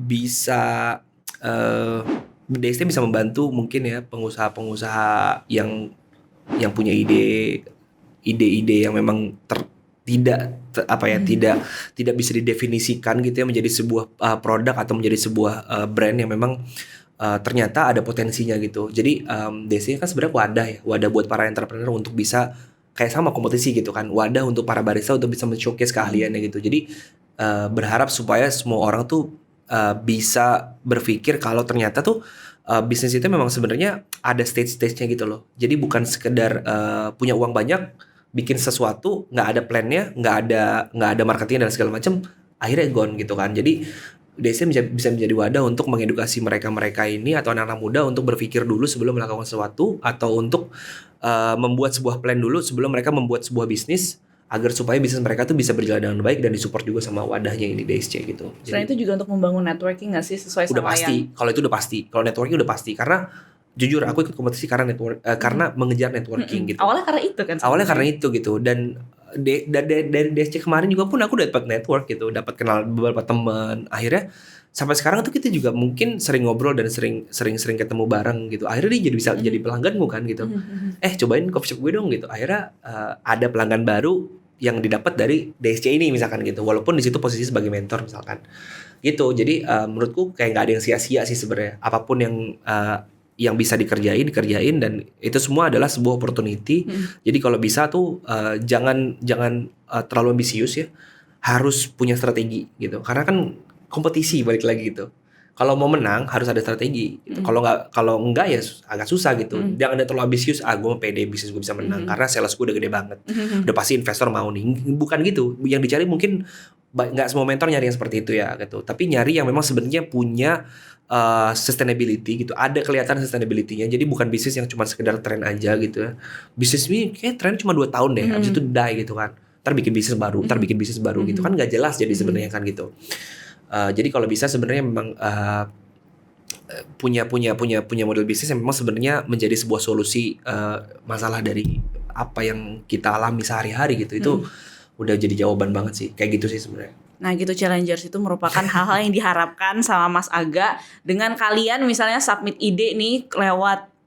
bisa DST bisa membantu mungkin ya pengusaha-pengusaha yang punya ide-ide yang memang tidak bisa didefinisikan gitu ya menjadi sebuah produk atau menjadi sebuah brand yang memang ternyata ada potensinya gitu. Jadi DST kan sebenarnya wadah buat para entrepreneur untuk bisa kayak sama kompetisi gitu kan, wadah untuk para barista untuk bisa men-showcase keahliannya gitu. Jadi berharap supaya semua orang tuh bisa berpikir kalau ternyata tuh bisnis itu memang sebenarnya ada stage-stage-nya gitu loh. Jadi bukan sekedar punya uang banyak, bikin sesuatu nggak ada plan-nya, nggak ada marketingnya dan segala macam, akhirnya gone gitu kan. Jadi DSC bisa menjadi wadah untuk mengedukasi mereka ini atau anak-anak muda untuk berpikir dulu sebelum melakukan sesuatu, atau untuk membuat sebuah plan dulu sebelum mereka membuat sebuah bisnis, agar supaya bisnis mereka tuh bisa berjalan dengan baik dan disupport juga sama wadahnya ini DSC gitu. Selain itu juga untuk membangun networking nggak sih sesuai udah sama pasti. Kalau itu udah pasti. Kalau networking udah pasti, karena jujur aku ikut kompetisi karena karena mengejar networking gitu. Awalnya karena itu kan. Awalnya karena itu gitu, dan dari DSC kemarin juga pun aku dapat network gitu, dapat kenal beberapa teman. Akhirnya sampai sekarang tuh kita juga mungkin sering ngobrol dan sering ketemu bareng gitu. Akhirnya dia jadi bisa jadi pelangganku kan gitu. Cobain coffee shop gue dong gitu. Akhirnya ada pelanggan baru, yang didapat dari DSC ini misalkan gitu, walaupun di situ posisi sebagai mentor misalkan gitu. Jadi menurutku kayak nggak ada yang sia-sia sih sebenarnya, apapun yang bisa dikerjain dan itu semua adalah sebuah opportunity. Jadi kalau bisa tuh jangan terlalu ambisius ya, harus punya strategi gitu, karena kan kompetisi balik lagi gitu. Kalau mau menang harus ada strategi gitu. Kalau enggak ya agak susah gitu. Jangan ada terlalu ambisius, gue mau pede bisnis gue bisa menang karena sales gue udah gede banget. Udah pasti investor mau nih. Bukan gitu. Yang dicari mungkin nggak semua mentor nyari yang seperti itu ya gitu. Tapi nyari yang memang sebenarnya punya sustainability gitu. Ada kelihatan sustainability-nya. Jadi bukan bisnis yang cuma sekedar tren aja gitu ya. Bisnis ini kayak tren cuma 2 tahun deh, habis itu die gitu kan. Ntar bikin bisnis baru, gitu kan, nggak jelas jadi sebenarnya kan gitu. Jadi kalau bisa sebenarnya memang punya model bisnis yang memang sebenarnya menjadi sebuah solusi masalah dari apa yang kita alami sehari-hari gitu. Itu udah jadi jawaban banget sih, kayak gitu sih sebenarnya. Nah gitu, challengers itu merupakan hal-hal yang diharapkan sama Mas Aga dengan kalian misalnya submit ide nih lewat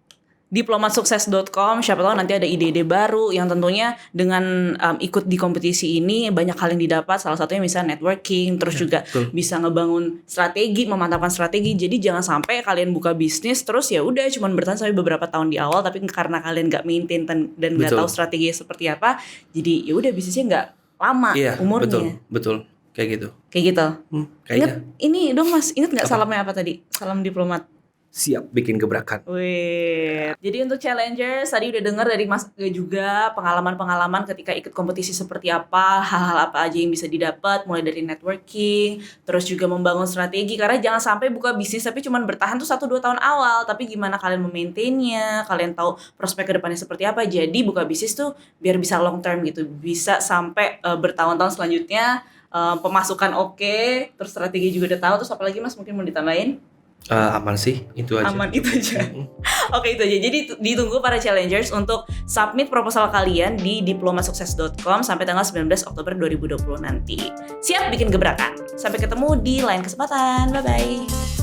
diplomatsukses.com. Siapa tahu nanti ada ide-ide baru yang tentunya dengan ikut di kompetisi ini banyak hal yang didapat. Salah satunya misalnya networking, terus juga bisa ngebangun strategi, memantapkan strategi. Jadi jangan sampai kalian buka bisnis terus ya udah cuman bertahan sampai beberapa tahun di awal, tapi karena kalian nggak maintain dan nggak tahu strateginya seperti apa, jadi ya udah bisnisnya nggak lama umurnya. Betul kayak gitu. Ingat ini dong Mas, ingat nggak salamnya apa tadi? Salam diplomat. Siap bikin gebrakan. Wih. Jadi untuk challengers tadi udah dengar dari Mas Aga juga pengalaman-pengalaman ketika ikut kompetisi seperti apa, hal-hal apa aja yang bisa didapat, mulai dari networking, terus juga membangun strategi, karena jangan sampai buka bisnis tapi cuma bertahan tuh 1-2 tahun awal, tapi gimana kalian memaintainnya, kalian tahu prospek kedepannya seperti apa. Jadi buka bisnis tuh biar bisa long term gitu, bisa sampai bertahun-tahun selanjutnya, pemasukan oke, terus strategi juga udah tahu. Terus apalagi Mas mungkin mau ditambahin? Aman sih, itu aja. Aman itu aja. Oke, itu aja. Jadi ditunggu para challengers untuk submit proposal kalian di diplomatsukses.com sampai tanggal 19 Oktober 2020 nanti. Siap bikin gebrakan. Sampai ketemu di lain kesempatan. Bye bye.